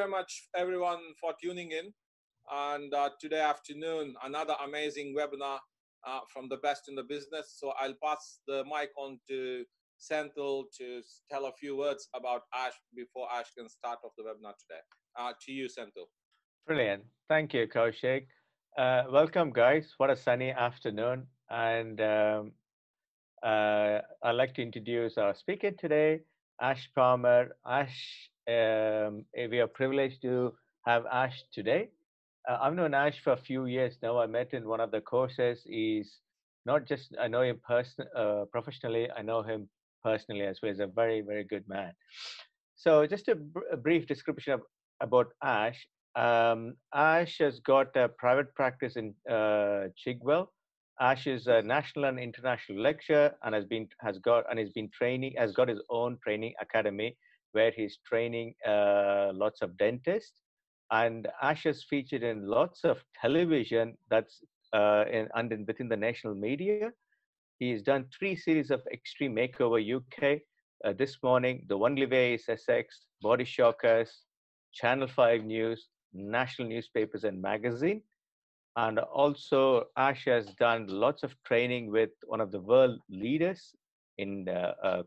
very much, everyone, for tuning in. And today afternoon, another amazing webinar from the best in the business. So I'll pass the mic on to Senthil to tell a few words about Ash before Ash can start off the webinar today. To you, Senthil. Brilliant. Thank you, Kaushik. Welcome, guys. What a sunny afternoon. And I'd like to introduce our speaker today, Ash Parmar. Ash, we are privileged to have Ash today. I've known Ash for a few years now. I met in one of the courses. He's not just, I know him professionally, I know him personally as well. He's a very, very good man. So just a brief description about Ash. Ash has got a private practice in Chigwell. Ash is a national and international lecturer and has got his own training academy where he's training lots of dentists. And Ash is featured in lots of television that's within the national media. He's done 3 series of Extreme Makeover UK. This morning, The Only Way is Essex, Body Shockers, Channel 5 News, national newspapers and magazine. And also, Ash has done lots of training with one of the world leaders in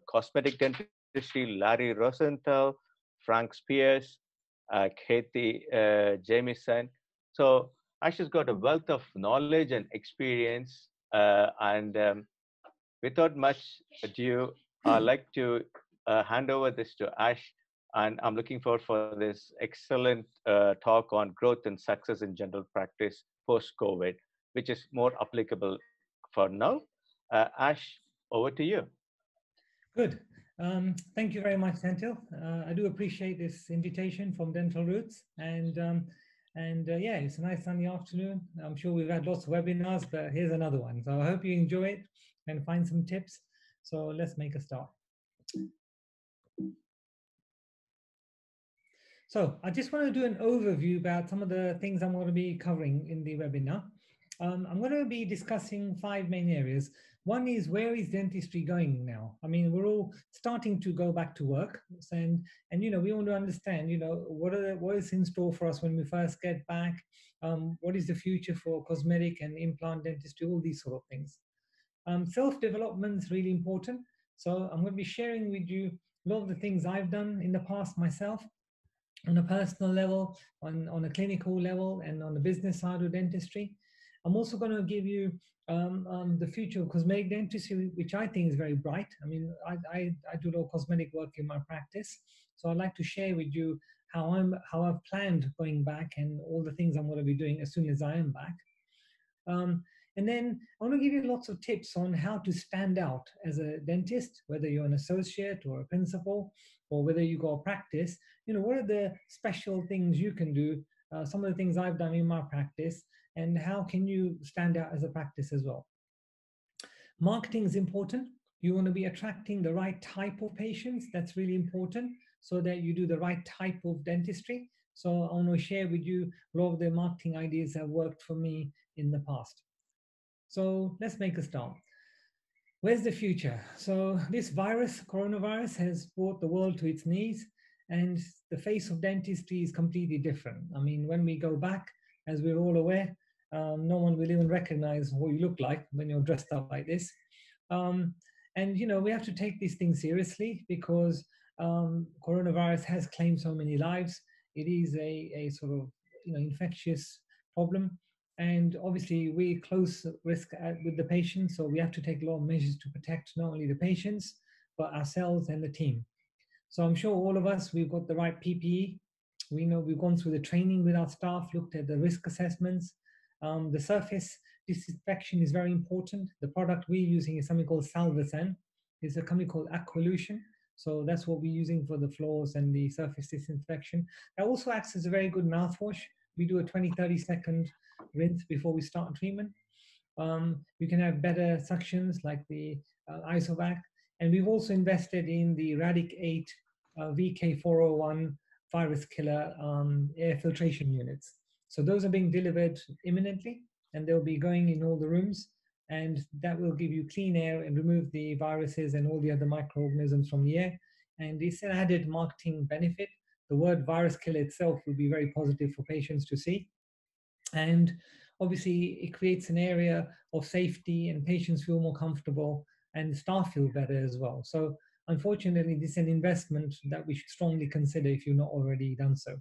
cosmetic dentistry, Larry Rosenthal, Frank Spears, Kathy Jamieson. So Ash has got a wealth of knowledge and experience. Without much ado, I'd like to hand over this to Ash. And I'm looking forward for this excellent talk on growth and success in general practice post-COVID, which is more applicable for now. Ash, over to you. Good. Thank you very much, Senthil. I do appreciate this invitation from Dental Roots. And yeah, it's a nice sunny afternoon. I'm sure we've had lots of webinars, but here's another one. So I hope you enjoy it and find some tips. So let's make a start. So I just want to do an overview about some of the things I'm going to be covering in the webinar. I'm going to be discussing 5 main areas. One is, where is dentistry going now? I mean, we're all starting to go back to work, and you know, we want to understand, you know, what is in store for us when we first get back. What is the future for cosmetic and implant dentistry? All these sort of things. Self-development is really important. So I'm going to be sharing with you a lot of the things I've done in the past myself, on a personal level, on a clinical level, and on the business side of dentistry. I'm also going to give you the future of cosmetic dentistry, which I think is very bright. I mean, I do a lot of cosmetic work in my practice, so I'd like to share with you how I've planned going back and all the things I'm going to be doing as soon as I am back. And then I want to give you lots of tips on how to stand out as a dentist, whether you're an associate or a principal, or whether you go practice. You know, what are the special things you can do, some of the things I've done in my practice, and how can you stand out as a practice as well. Marketing is important. You want to be attracting the right type of patients. That's really important, so that you do the right type of dentistry. So I want to share with you a lot of the marketing ideas that have worked for me in the past. So let's make a start. Where's the future? So this virus, coronavirus, has brought the world to its knees, and the face of dentistry is completely different. I mean, when we go back, as we're all aware, no one will even recognize what you look like when you're dressed up like this. And, you know, we have to take these things seriously, because coronavirus has claimed so many lives. It is a sort of, you know, infectious problem. And obviously, we're close risk with the patients, so we have to take a lot of measures to protect not only the patients, but ourselves and the team. So I'm sure all of us, we've got the right PPE. We know we've gone through the training with our staff, looked at the risk assessments. The surface disinfection is very important. The product we're using is something called Salvacen. It's a company called Aqualution. So that's what we're using for the floors and the surface disinfection. That also acts as a very good mouthwash. We do a 20-30 second rinse before we start treatment. You can have better suctions like the Isovac. And we've also invested in the Radic 8 VK401 virus killer air filtration units. So those are being delivered imminently, and they'll be going in all the rooms, and that will give you clean air and remove the viruses and all the other microorganisms from the air. And it's an added marketing benefit. the word virus killer itself will be very positive for patients to see. And obviously, it creates an area of safety, and patients feel more comfortable, and staff feel better as well. So, unfortunately, this is an investment that we should strongly consider if you've not already done so.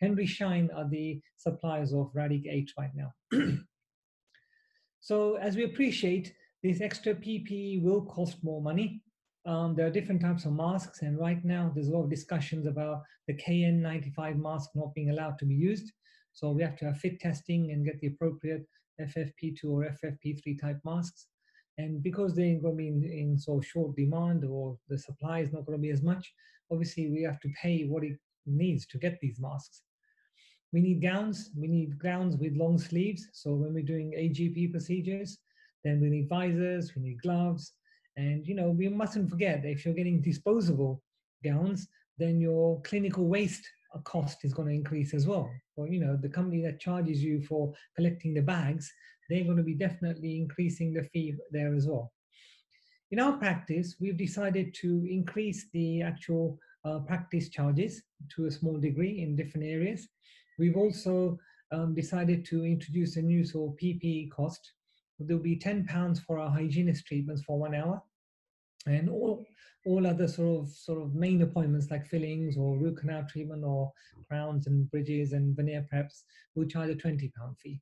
Henry Schein are the suppliers of Radic 8 right now. So, as we appreciate, this extra PPE will cost more money. There are different types of masks, and right now there's a lot of discussions about the KN95 mask not being allowed to be used. So we have to have fit testing and get the appropriate FFP2 or FFP3 type masks. And because they're going to be in so short demand, or the supply is not going to be as much, obviously we have to pay what it needs to get these masks. We need gowns. We need gowns with long sleeves. So when we're doing AGP procedures, then we need visors, we need gloves. And, we mustn't forget that if you're getting disposable gowns, then your clinical waste cost is going to increase as well. Or, the company that charges you for collecting the bags, they're going to be definitely increasing the fee there as well. In our practice, we've decided to increase the actual practice charges to a small degree in different areas. We've also decided to introduce a new sort of PPE cost. There'll be £10 for our hygienist treatments for 1 hour, and all other sort of main appointments like fillings or root canal treatment or crowns and bridges and veneer preps will charge a £20 fee.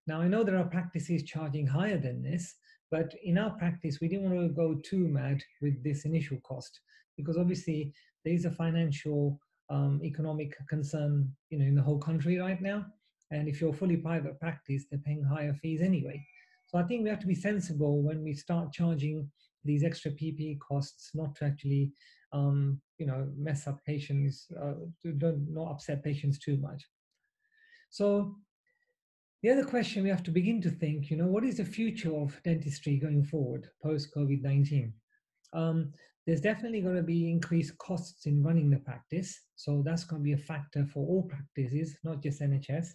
Now, I know there are practices charging higher than this, but in our practice, we didn't want to go too mad with this initial cost, because obviously there is a financial, economic concern, in the whole country right now. And if you're fully private practice, they're paying higher fees anyway. So I think we have to be sensible when we start charging these extra PPE costs, not to actually, mess up patients, not upset patients too much. So the other question we have to begin to think, what is the future of dentistry going forward post-COVID-19? There's definitely going to be increased costs in running the practice. So that's going to be a factor for all practices, not just NHS.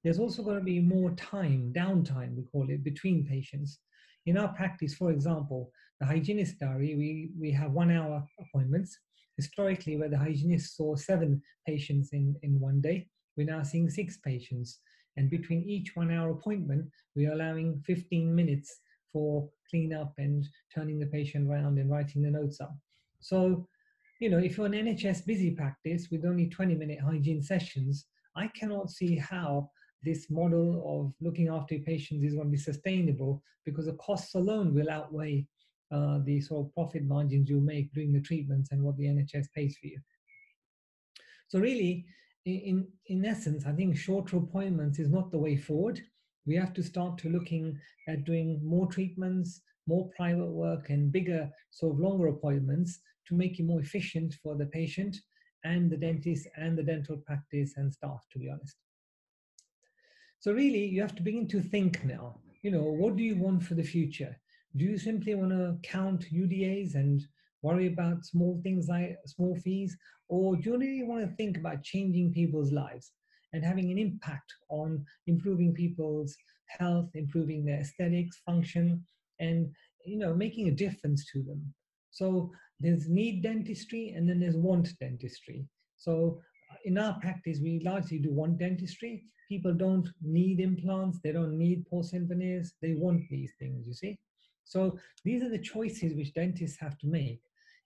There's also going to be more time, downtime, we call it, between patients. In our practice, for example, the hygienist diary, we have 1 hour appointments. Historically, where the hygienist saw 7 patients in one day, we're now seeing 6 patients. And between each 1 hour appointment, we are allowing 15 minutes for cleanup and turning the patient around and writing the notes up. So, if you're an NHS busy practice with only 20-minute hygiene sessions, I cannot see how this model of looking after patients is going to be sustainable, because the costs alone will outweigh the sort of profit margins you make doing the treatments and what the NHS pays for you. So really, in essence, I think shorter appointments is not the way forward. We have to start to looking at doing more treatments, more private work, and bigger, sort of longer appointments to make it more efficient for the patient and the dentist and the dental practice and staff, to be honest. So really, you have to begin to think now, what do you want for the future? Do you simply want to count UDAs and worry about small things like small fees? Or do you really want to think about changing people's lives and having an impact on improving people's health, improving their aesthetics, function, and making a difference to them? So there's need dentistry, and then there's want dentistry. So in our practice, we largely do want dentistry. People don't need implants, they don't need porcelain veneers, they want these things, you see. So these are the choices which dentists have to make.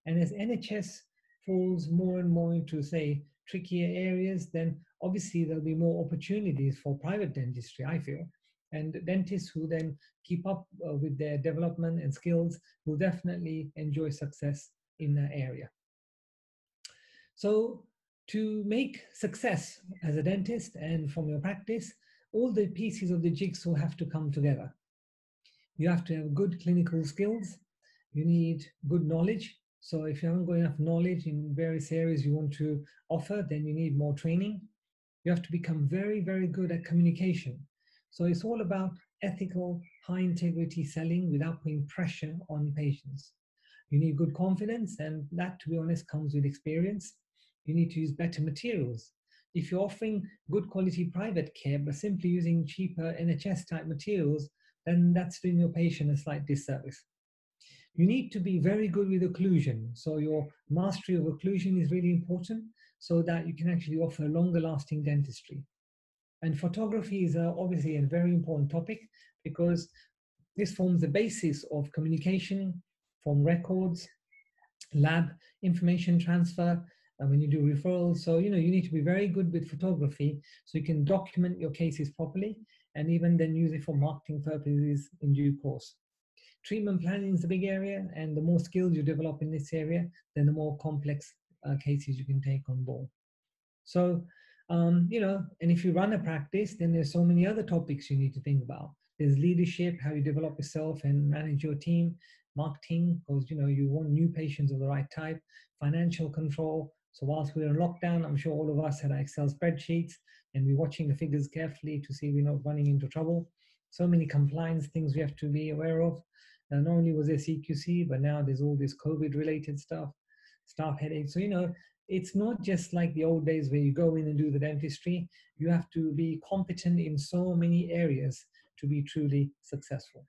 And as NHS falls more and more into, say, trickier areas, then obviously there'll be more opportunities for private dentistry, I feel. And dentists who then keep up with their development and skills will definitely enjoy success in that area. So to make success as a dentist and from your practice, all the pieces of the jigsaw have to come together. You have to have good clinical skills. You need good knowledge. So if you haven't got enough knowledge in various areas you want to offer, then you need more training. You have to become very, very good at communication. So it's all about ethical, high integrity selling without putting pressure on patients. You need good confidence, and that, to be honest, comes with experience. You need to use better materials. If you're offering good quality private care but simply using cheaper NHS type materials, then that's doing your patient a slight disservice. You need to be very good with occlusion. So your mastery of occlusion is really important so that you can actually offer longer lasting dentistry. And photography is obviously a very important topic because this forms the basis of communication from records, lab information transfer, and when you do referrals. So, you need to be very good with photography so you can document your cases properly and even then use it for marketing purposes in due course. Treatment planning is a big area, and the more skills you develop in this area, then the more complex cases you can take on board. So, and if you run a practice, then there's so many other topics you need to think about. There's leadership, how you develop yourself and manage your team, marketing, because you want new patients of the right type, financial control. So whilst we're in lockdown, I'm sure all of us had our Excel spreadsheets and we're watching the figures carefully to see we're not running into trouble. So many compliance things we have to be aware of. Not only was there CQC, but now there's all this COVID related stuff, staff headaches. So, it's not just like the old days where you go in and do the dentistry. You have to be competent in so many areas to be truly successful.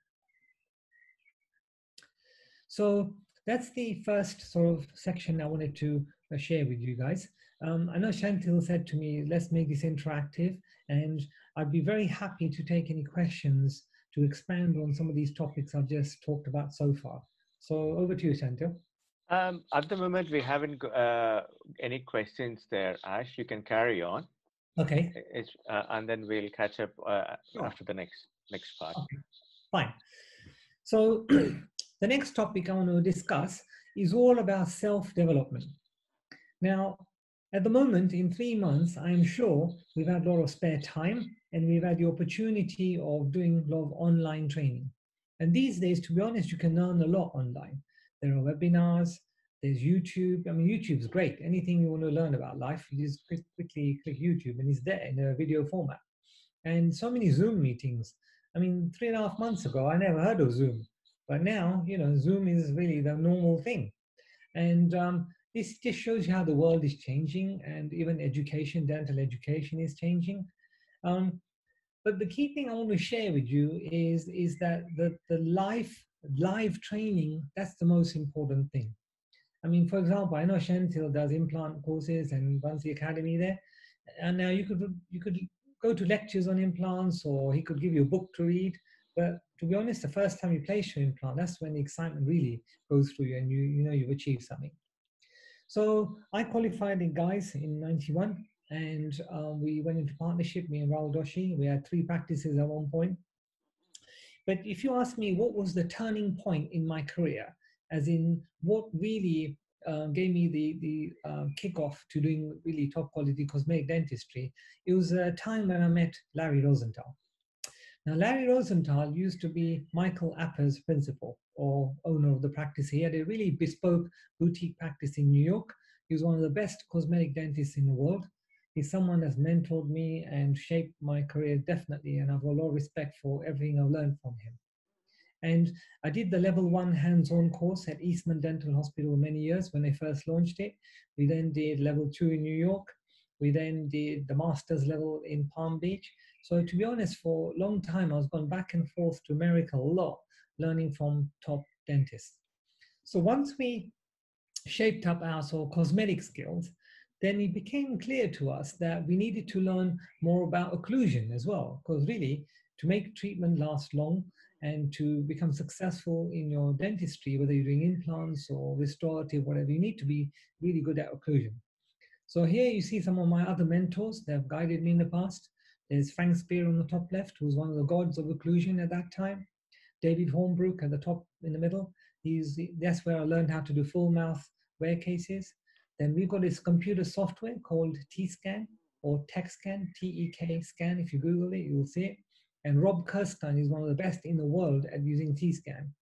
So that's the first sort of section I wanted to share with you guys. I know Chantil said to me, let's make this interactive, and I'd be very happy to take any questions to expand on some of these topics I've just talked about so far. So over to you, Chantil. At the moment, we haven't any questions there, Ash. You can carry on. Okay. And then we'll catch up after the next part. Okay. Fine. So the next topic I want to discuss is all about self-development. Now, at the moment, in 3 months, I'm sure we've had a lot of spare time and we've had the opportunity of doing a lot of online training. And these days, to be honest, you can learn a lot online. There are webinars, there's YouTube. I mean, YouTube's great. Anything you want to learn about life, you just quickly click YouTube and it's there in a video format. And so many Zoom meetings. I mean, 3.5 months ago, I never heard of Zoom. But now, Zoom is really the normal thing. And this just shows you how the world is changing, and even education, dental education is changing. But the key thing I want to share with you is that the live training, that's the most important thing. I mean, for example, I know Chantil does implant courses and runs the academy there. And now you could go to lectures on implants, or he could give you a book to read. But to be honest, the first time you place your implant, that's when the excitement really goes through you and you've achieved something. So I qualified in guys in 91, and we went into partnership, me and Rahul Doshi. We had 3 practices at one point. But if you ask me what was the turning point in my career, as in what really gave me the kickoff to doing really top quality cosmetic dentistry, it was a time when I met Larry Rosenthal. Now, Larry Rosenthal used to be Michael Apper's principal or owner of the practice. He had a really bespoke boutique practice in New York. He was one of the best cosmetic dentists in the world. He's someone that's mentored me and shaped my career definitely, and I've got a lot of respect for everything I've learned from him. And I did the level 1 hands-on course at Eastman Dental Hospital many years when they first launched it. We then did level 2 in New York. We then did the master's level in Palm Beach. So to be honest, for a long time, I was going back and forth to America a lot, learning from top dentists. So once we shaped up our sort of cosmetic skills, then it became clear to us that we needed to learn more about occlusion as well, because really, to make treatment last long and to become successful in your dentistry, whether you're doing implants or restorative, whatever, you need to be really good at occlusion. So here you see some of my other mentors that have guided me in the past. There's Frank Spear on the top left, who's one of the gods of occlusion at that time. David Hornbrook at the top in the middle. That's where I learned how to do full mouth wear cases. Then we've got this computer software called T-Scan or TechScan, T-E-K scan. If you Google it, you'll see it. And Rob Kirstein is one of the best in the world at using T-Scan.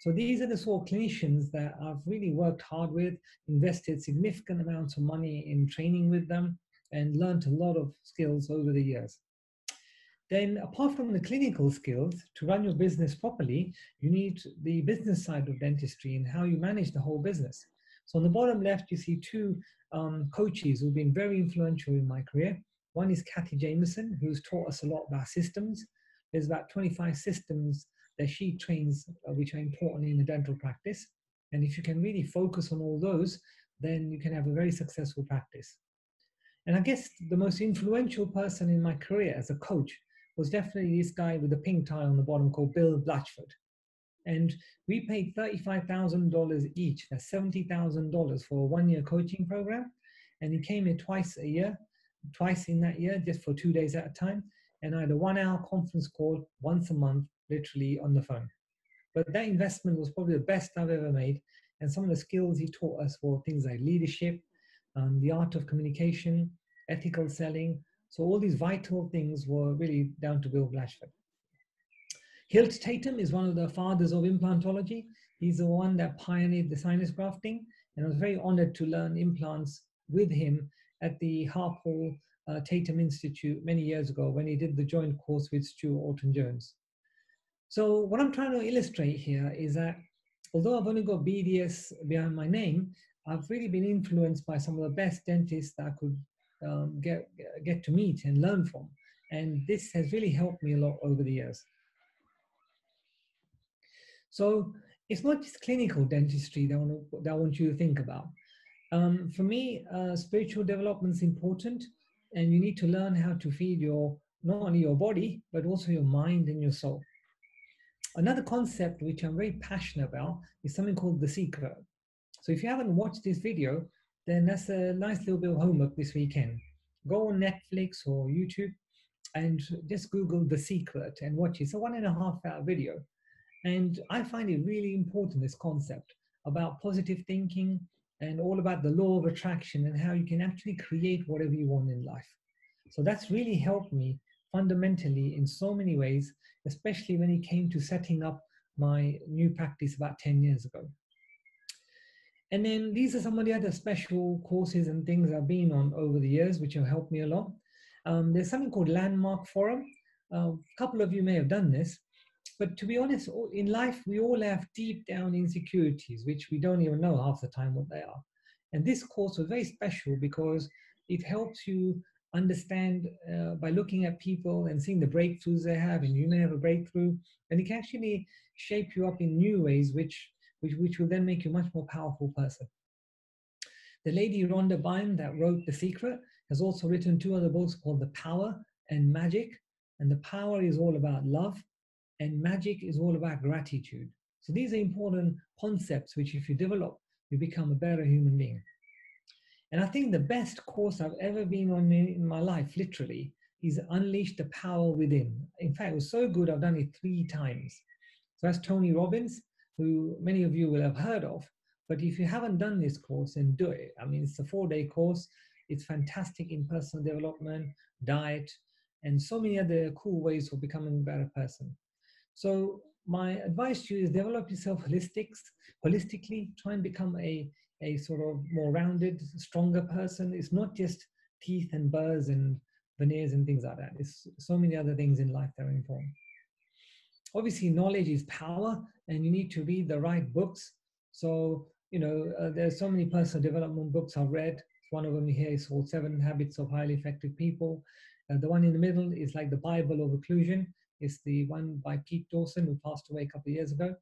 So these are the sort of clinicians that I've really worked hard with, invested significant amounts of money in training with them, and learned a lot of skills over the years. Then apart from the clinical skills, to run your business properly, you need the business side of dentistry and how you manage the whole business. So on the bottom left, you see 2 coaches who've been very influential in my career. One is Kathy Jameson, who's taught us a lot about systems. There's about 25 systems that she trains, which are important in the dental practice. And if you can really focus on all those, then you can have a very successful practice. And I guess the most influential person in my career as a coach was definitely this guy with the pink tie on the bottom called Bill Blatchford. And we paid $35,000 each. That's $70,000 for a 1-year coaching program. And he came here twice a year, twice in that year, just for 2 days at a time. And I had a 1-hour conference call once a month, literally on the phone. But that investment was probably the best I've ever made. And some of the skills he taught us were things like leadership, the art of communication, ethical selling. So all these vital things were really down to Bill Blatchford. Hilt Tatum is one of the fathers of implantology. He's the one that pioneered the sinus grafting, and I was very honored to learn implants with him at the Harpole Tatum Institute many years ago when he did the joint course with Stuart Alton Jones. So what I'm trying to illustrate here is that although I've only got BDS behind my name, I've really been influenced by some of the best dentists that I could get to meet and learn from. And this has really helped me a lot over the years. So it's not just clinical dentistry that I want you to think about. For me, spiritual development is important, and you need to learn how to feed not only your body, but also your mind and your soul. Another concept which I'm very passionate about is something called The Secret. So if you haven't watched this video, then that's a nice little bit of homework this weekend. Go on Netflix or YouTube and just Google The Secret and watch it. It's a 1.5-hour video. And I find it really important, this concept about positive thinking and all about the law of attraction and how you can actually create whatever you want in life. So that's really helped me fundamentally in so many ways, especially when it came to setting up my new practice about 10 years ago. And then these are some of the other special courses and things I've been on over the years, which have helped me a lot. There's something called Landmark Forum. A couple of you may have done this. But to be honest, in life, we all have deep down insecurities, which we don't even know half the time what they are. And this course was very special because it helps you understand by looking at people and seeing the breakthroughs they have, and you may have a breakthrough, and it can actually shape you up in new ways, which will then make you a much more powerful person. The lady Rhonda Byrne that wrote The Secret has also written 2 other books called The Power and Magic. And The Power is all about love, and magic is all about gratitude. So these are important concepts which if you develop, you become a better human being. And I think the best course I've ever been on in my life, literally, is Unleash the Power Within. In fact, it was so good, I've done it 3 times. So that's Tony Robbins, who many of you will have heard of. But if you haven't done this course, then do it. I mean, it's a 4-day course. It's fantastic in personal development, diet, and so many other cool ways of becoming a better person. So my advice to you is develop yourself holistically, try and become a sort of more rounded, stronger person. It's not just teeth and burrs and veneers and things like that. It's so many other things in life that are important. Obviously, knowledge is power, and you need to read the right books. So, there's so many personal development books I've read. One of them here is called 7 Habits of Highly Effective People. The one in the middle is like the Bible of Occlusion. It's the one by Pete Dawson, who passed away a couple of years ago.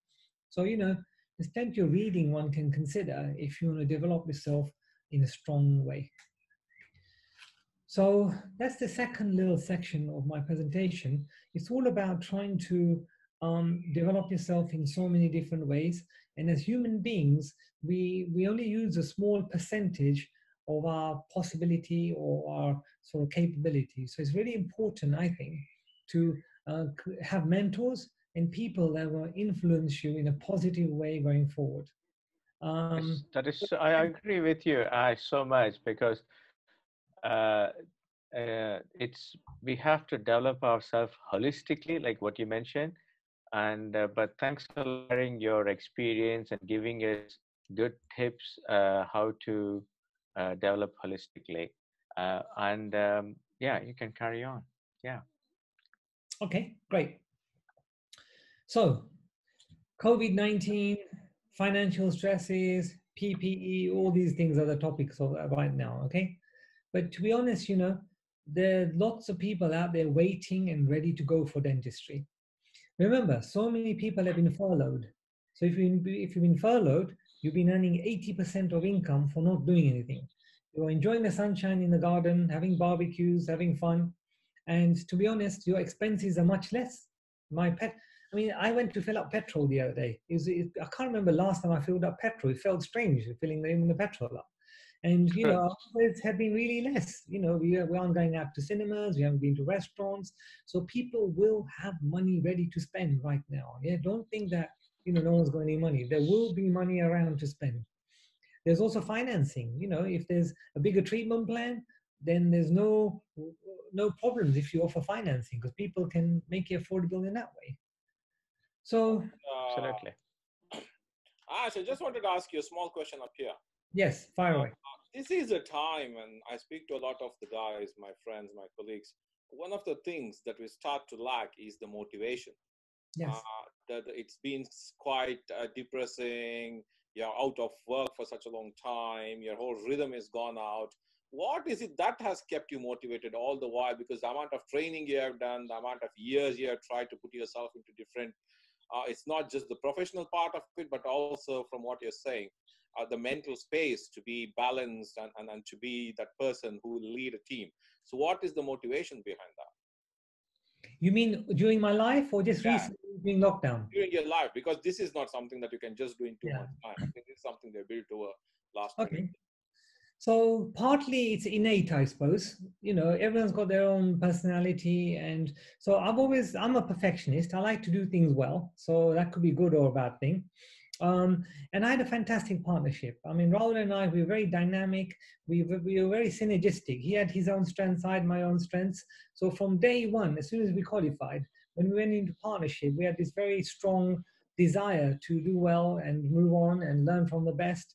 So, there's plenty of reading one can consider if you want to develop yourself in a strong way. So that's the second little section of my presentation. It's all about trying to develop yourself in so many different ways. And as human beings, we only use a small percentage of our possibility or our sort of capability. So it's really important, I think, to have mentors and people that will influence you in a positive way going forward. I agree with you, Ash, so much, because we have to develop ourselves holistically, like what you mentioned. And but thanks for sharing your experience and giving us good tips how to develop holistically. Yeah, you can carry on. Yeah. Okay, great. So, COVID-19, financial stresses, PPE, all these things are the topics of right now, okay? But to be honest, there are lots of people out there waiting and ready to go for dentistry. Remember, so many people have been furloughed. So if you've been furloughed, you've been earning 80% of income for not doing anything. You're enjoying the sunshine in the garden, having barbecues, having fun. And to be honest, your expenses are much less. I mean, I went to fill up petrol the other day. I can't remember last time I filled up petrol. It felt strange filling even the petrol up. And you know, our budgets have been really less. You know, we aren't going out to cinemas, we haven't been to restaurants. So people will have money ready to spend right now. Yeah, don't think that no one's got any money. There will be money around to spend. There's also financing. You know, if there's a bigger treatment plan, then there's no problems if you offer financing because people can make it affordable in that way. So Uh, Absolutely. Ash, I just wanted to ask you a small question up here. yes, fire away. This is a time, and I speak to a lot of the guys, my friends, my colleagues. One of the things that we start to lack is the motivation. Yes. That it's been quite depressing. You're out of work for such a long time. Your whole rhythm is gone out. What is it that has kept you motivated all the while? Because the amount of training you have done, the amount of years you have tried to put yourself into different, it's not just the professional part of it, but also from what you're saying, the mental space to be balanced and to be that person who will lead a team. So what is the motivation behind that? You mean during my life or just Yeah, recently during lockdown? during your life, because this is not something that you can just do in two Yeah. months time. I think this is something they built over last 20 Okay. years. So partly it's innate, I suppose. You know, everyone's got their own personality, and so I'm a perfectionist. I like to do things well, so that could be good or a bad thing. And I had a fantastic partnership. I mean, Rahul and I, we were very dynamic. We were very synergistic. He had his own strengths, I had my own strengths. So from day one, as soon as we qualified, when we went into partnership, we had this very strong desire to do well and move on and learn from the best.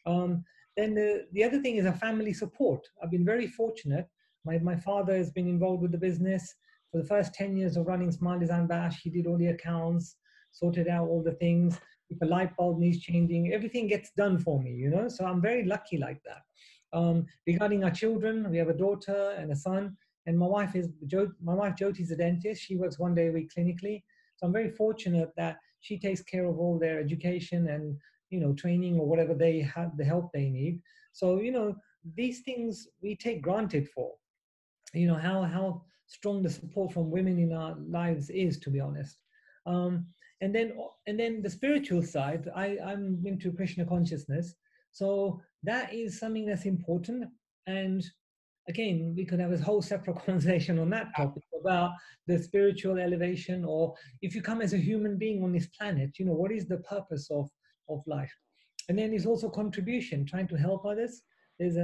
Um, then the other thing is a family support. I've been very fortunate. My father has been involved with the business for the first 10 years of running Smile Design Bash. He did all the accounts, sorted out all the things. If a light bulb needs changing, everything gets done for me, you know? So I'm very lucky like that. Regarding our children, we have a daughter and a son, and my wife Jyoti is a dentist. She works 1 day a week clinically. So I'm very fortunate that she takes care of all their education and training or whatever they have, the help they need. So these things we take granted for. How strong the support from women in our lives is, to be honest. um, and then the spiritual side, I'm into Krishna consciousness, so that is something that's important. And again, we could have a whole separate conversation on that topic about the spiritual elevation, or if you come as a human being on this planet, what is the purpose of life? And then there's also contribution, trying to help others. There's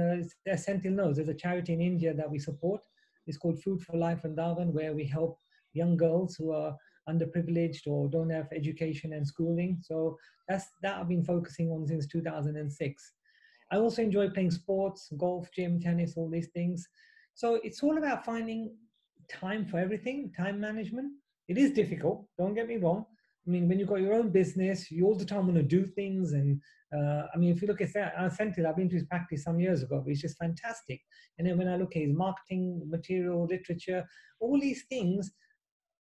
Sentinel knows there's a charity in India that we support. It's called Food for Life and Darwin, where we help young girls who are underprivileged or don't have education and schooling. So that I've been focusing on since 2006. I also enjoy playing sports, golf, gym, tennis, all these things. So it's all about finding time for everything, time management. It is difficult, don't get me wrong. I mean, when you've got your own business, you all the time want to do things. And I mean, if you look at Senthil, I've been to his practice some years ago, but it's just fantastic. And then when I look at his marketing material, literature, all these things,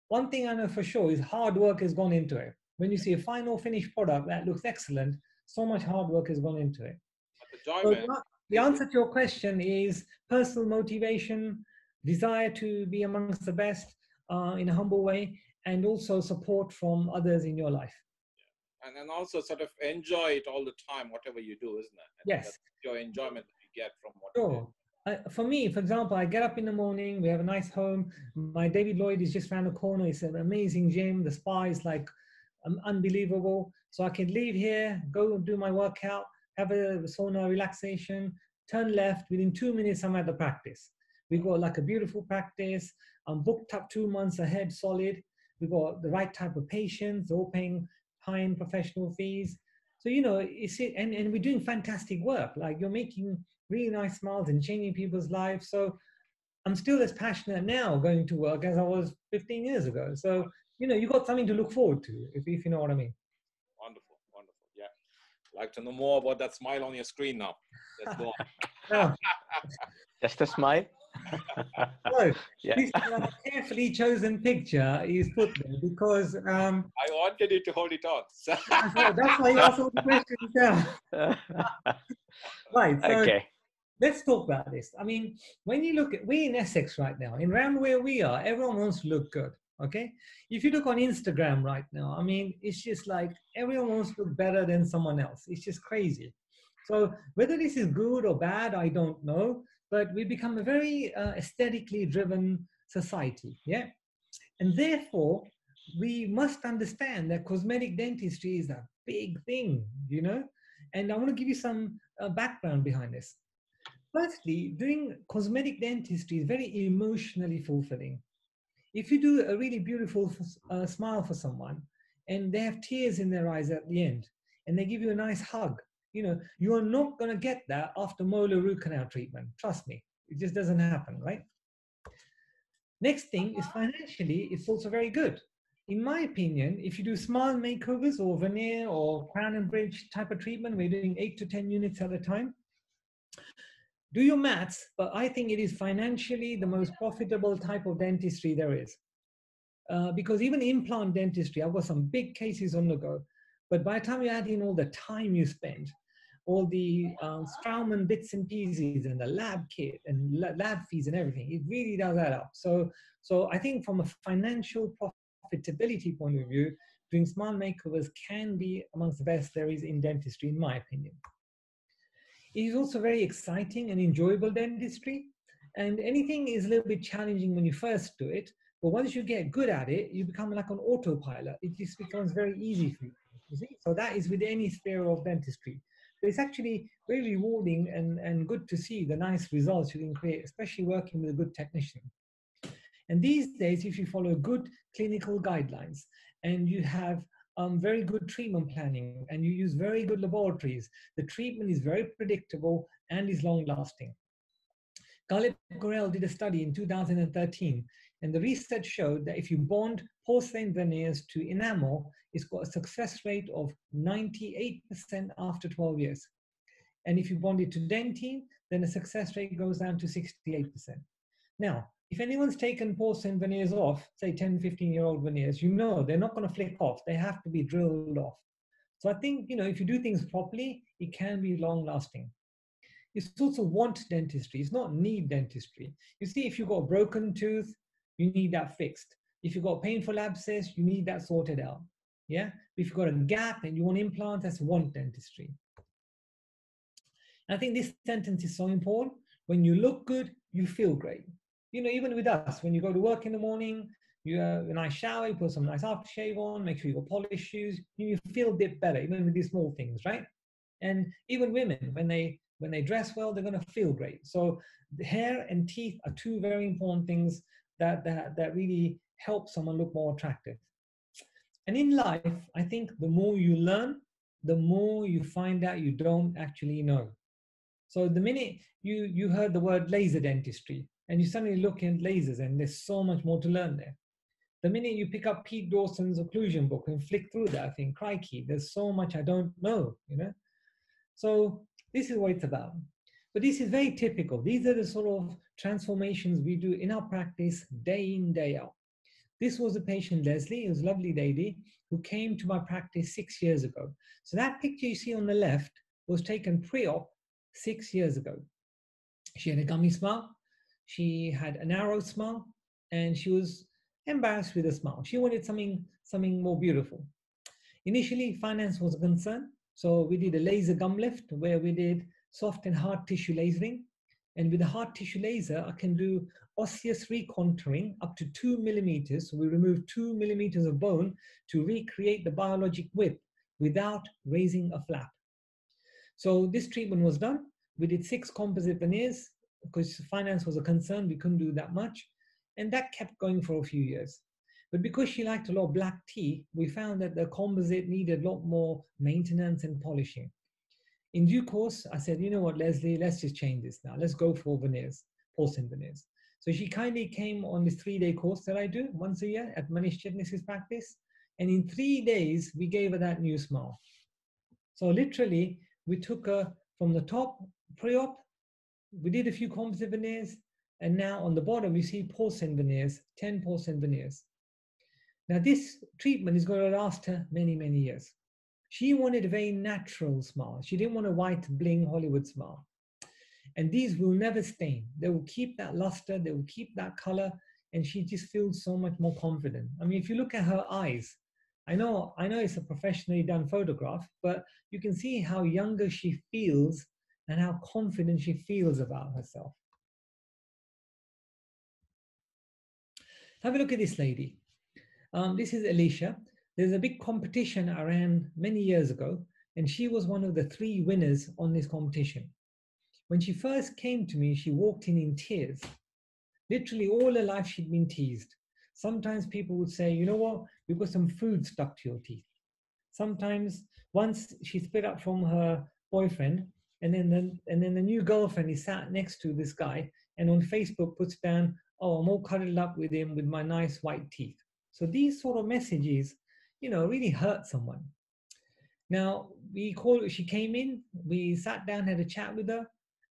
one thing I know for sure is hard work has gone into it. When you see a final finished product that looks excellent, so much hard work has gone into it. But the So enjoyment the is answer to your question is personal motivation, desire to be amongst the best in a humble way, and also support from others in your life. and also sort of enjoy it all the time, whatever you do, isn't it? I think Yes, that's your enjoyment that you get from what you do. sure. For me, for example, I get up in the morning, we have a nice home. My David Lloyd is just around the corner. It's an amazing gym. The spa is like unbelievable. So I can leave here, go and do my workout, have a sauna relaxation, turn left. Within 2 minutes, I'm at the practice. We got like a beautiful practice. I'm booked up 2 months ahead, solid. We got the right type of patients, all paying high-end professional fees. So and we're doing fantastic work. Like you're making really nice smiles and changing people's lives. So I'm still as passionate now going to work as I was 15 years ago. So you got something to look forward to, if you know what I mean. Wonderful, wonderful. Yeah. Like to know more about that smile on your screen now. Let's go on. Now, Just a smile. So Yeah. this carefully chosen picture is put there because I wanted you to hold it on. that's why you asked all the questions there. Right. So Okay. let's talk about this. I mean, when you look at, we're in Essex right now, in around where we are, everyone wants to look good. Okay. If you look on Instagram right now, I mean, it's just like everyone wants to look better than someone else. It's just crazy. So whether this is good or bad, I don't know, but we become a very aesthetically driven society. Yeah. And therefore, we must understand that cosmetic dentistry is a big thing, you know? And I want to give you some background behind this. Firstly, doing cosmetic dentistry is very emotionally fulfilling. If you do a really beautiful smile for someone and they have tears in their eyes at the end and they give you a nice hug, you know, you are not going to get that after molar root canal treatment. Trust me, it just doesn't happen, right? Next thing is financially, it's also very good. In my opinion, if you do smile makeovers or veneer or crown and bridge type of treatment, we're doing 8 to 10 units at a time. Do your maths, but I think it is financially the most profitable type of dentistry there is. Because even implant dentistry, I've got some big cases on the go, but by the time you add in all the time you spend, all the Straumann bits and pieces and the lab kit and lab fees and everything, it really does add up. So I think from a financial profitability point of view, doing smile makeovers can be amongst the best there is in dentistry, in my opinion. It is also very exciting and enjoyable dentistry. And anything is a little bit challenging when you first do it, but once you get good at it, you become like an autopilot. It just becomes very easy for you see? So that is with any sphere of dentistry. But it's actually very rewarding and good to see the nice results you can create, especially working with a good technician. And these days, if you follow good clinical guidelines and you have very good treatment planning and you use very good laboratories, the treatment is very predictable and is long lasting. Galip Gorel did a study in 2013, and the research showed that if you bond porcelain veneers to enamel, it's got a success rate of 98% after 12 years. And if you bond it to dentine, then the success rate goes down to 68%. Now, if anyone's taken porcelain veneers off, say 10, 15-year-old veneers, you know they're not going to flick off. They have to be drilled off. So I think, you know, if you do things properly, it can be long lasting. It's also want dentistry. It's not need dentistry. You see, if you've got a broken tooth, you need that fixed. If you've got painful abscess, you need that sorted out. Yeah. If you've got a gap and you want implant, that's want dentistry. I think this sentence is so important. When you look good, you feel great. You know, even with us, when you go to work in the morning, you have a nice shower, you put some nice aftershave on, make sure you got polished shoes, you feel a bit better, even with these small things, right? And even women, when they dress well, they're going to feel great. So the hair and teeth are two very important things that really help someone look more attractive. And in life, I think the more you learn, the more you find out you don't actually know. So the minute you heard the word laser dentistry and you suddenly look at lasers and there's so much more to learn there. The minute you pick up Pete Dawson's occlusion book and flick through that, I think, crikey, there's so much I don't know, you know? So this is what it's about. But this is very typical. These are the sort of transformations we do in our practice day in, day out. This was a patient, Leslie, it was a lovely lady, who came to my practice 6 years ago. So that picture you see on the left was taken pre-op 6 years ago. She had a gummy smile, she had a narrow smile, and she was embarrassed with a smile. She wanted something more beautiful. Initially, finance was a concern, so we did a laser gum lift where we did soft and hard tissue lasering. And with the hard tissue laser, I can do osseous recontouring up to 2 millimeters. So we remove 2 millimeters of bone to recreate the biologic width without raising a flap. So this treatment was done. We did 6 composite veneers because finance was a concern. We couldn't do that much. And that kept going for a few years. But because she liked a lot of black tea, we found that the composite needed a lot more maintenance and polishing. In due course, I said, you know what, Leslie, let's just change this now. Let's go for veneers, porcelain veneers. So she kindly came on this 3-day course that I do once a year at Manish Chitnis's practice. And in 3 days, we gave her that new smile. So literally, we took her from the top pre-op, we did a few composite veneers, And now on the bottom, you see porcelain veneers, 10 porcelain veneers. Now this treatment is going to last her many, many years. She wanted a very natural smile. She didn't want a white bling Hollywood smile. And these will never stain. They will keep that luster, they will keep that color, and she just feels so much more confident. I mean, if you look at her eyes, I know it's a professionally done photograph, but you can see how younger she feels and how confident she feels about herself. Have a look at this lady. This is Alicia. There's a big competition I ran many years ago, and she was one of the 3 winners on this competition. When she first came to me, she walked in tears. Literally all her life she'd been teased. Sometimes people would say, you know what, you've got some food stuck to your teeth. Sometimes once she split up from her boyfriend, and then the new girlfriend is sat next to this guy, and on Facebook puts down, oh, I'm all cuddled up with him with my nice white teeth. So these sort of messages, really hurt someone. Now she came in, we sat down, had a chat with her,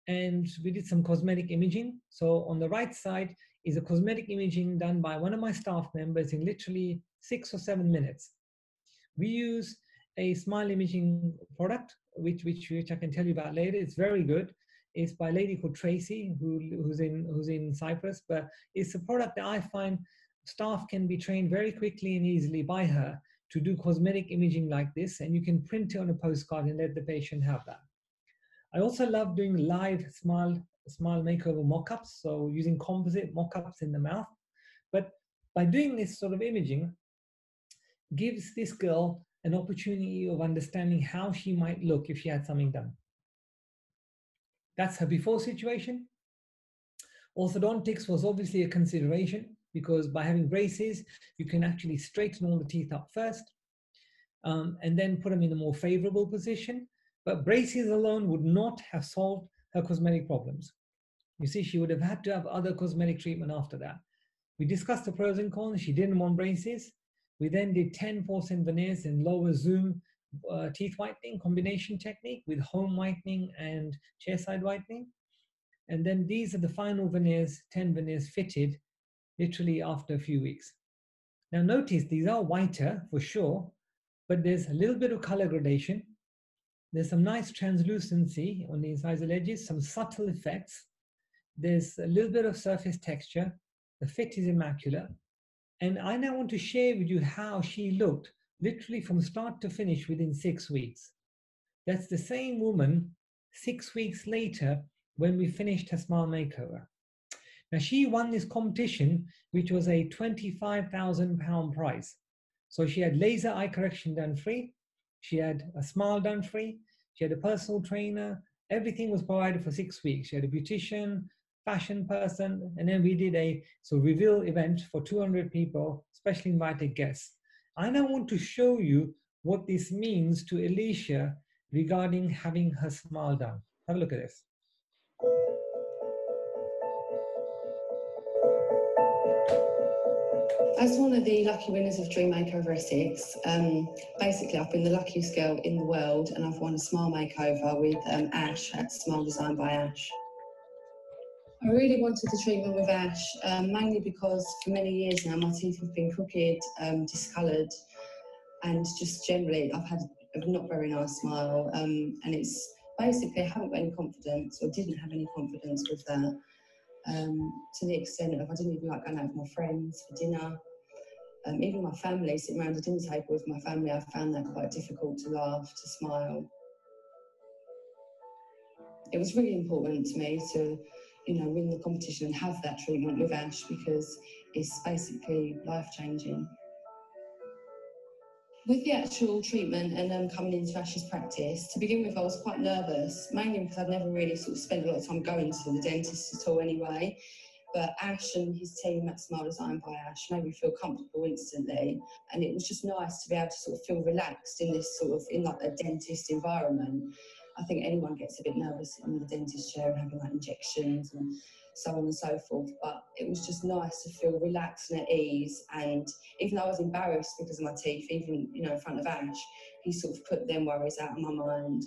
and we did some cosmetic imaging. So on the right side is a cosmetic imaging done by one of my staff members in literally 6 or 7 minutes. We use a smile imaging product, which I can tell you about later. It's very good. It's by a lady called Tracy, who's in Cyprus. But it's a product that I find staff can be trained very quickly and easily by her to do cosmetic imaging like this, and you can print it on a postcard and let the patient have that. I also love doing live smile makeover mock-ups, so using composite mock-ups in the mouth. But by doing this sort of imaging, gives this girl an opportunity of understanding how she might look if she had something done. That's her before situation. Orthodontics was obviously a consideration because by having braces, you can actually straighten all the teeth up first and then put them in a more favorable position. But braces alone would not have solved her cosmetic problems. You see, she would have had to have other cosmetic treatment after that. We discussed the pros and cons. She didn't want braces. We then did 10 porcelain veneers and lower zoom teeth whitening combination technique with home whitening and chairside whitening. And then these are the final veneers, 10 veneers fitted literally after a few weeks. Now notice these are whiter for sure, but there's a little bit of color gradation. There's some nice translucency on the incisal edges, some subtle effects. There's a little bit of surface texture. The fit is immaculate. And I now want to share with you how she looked literally from start to finish within 6 weeks. That's the same woman 6 weeks later when we finished her smile makeover. Now she won this competition, which was a £25,000 prize. So she had laser eye correction done free. She had a smile done free. She had a personal trainer. Everything was provided for 6 weeks. She had a beautician, fashion person, and then we did a reveal event for 200 people, specially invited guests. I now want to show you what this means to Alicia regarding having her smile done. Have a look at this. As one of the lucky winners of Dream Makeover Essex, basically I've been the luckiest girl in the world and I've won a smile makeover with Ash at Smile Design by Ash. I really wanted the treatment with Ash, mainly because for many years now my teeth have been crooked, discoloured, and just generally I've had a not very nice smile, and it's basically I haven't got any confidence or didn't have any confidence with that. To the extent of I didn't even like going out with my friends for dinner. Even my family, sitting around the dinner table with my family, I found that quite difficult to laugh, to smile. It was really important to me to, win the competition and have that treatment with Ash because it's basically life-changing. With the actual treatment and coming into Ash's practice, to begin with I was quite nervous, mainly because I'd never really spent a lot of time going to the dentist at all anyway. But Ash and his team at Smile Design by Ash made me feel comfortable instantly, and it was just nice to be able to feel relaxed in this in like a dentist environment. I think anyone gets a bit nervous in the dentist chair and having like injections and so on and so forth, but it was just nice to feel relaxed and at ease. And even though I was embarrassed because of my teeth, even in front of Ash, he put them worries out of my mind,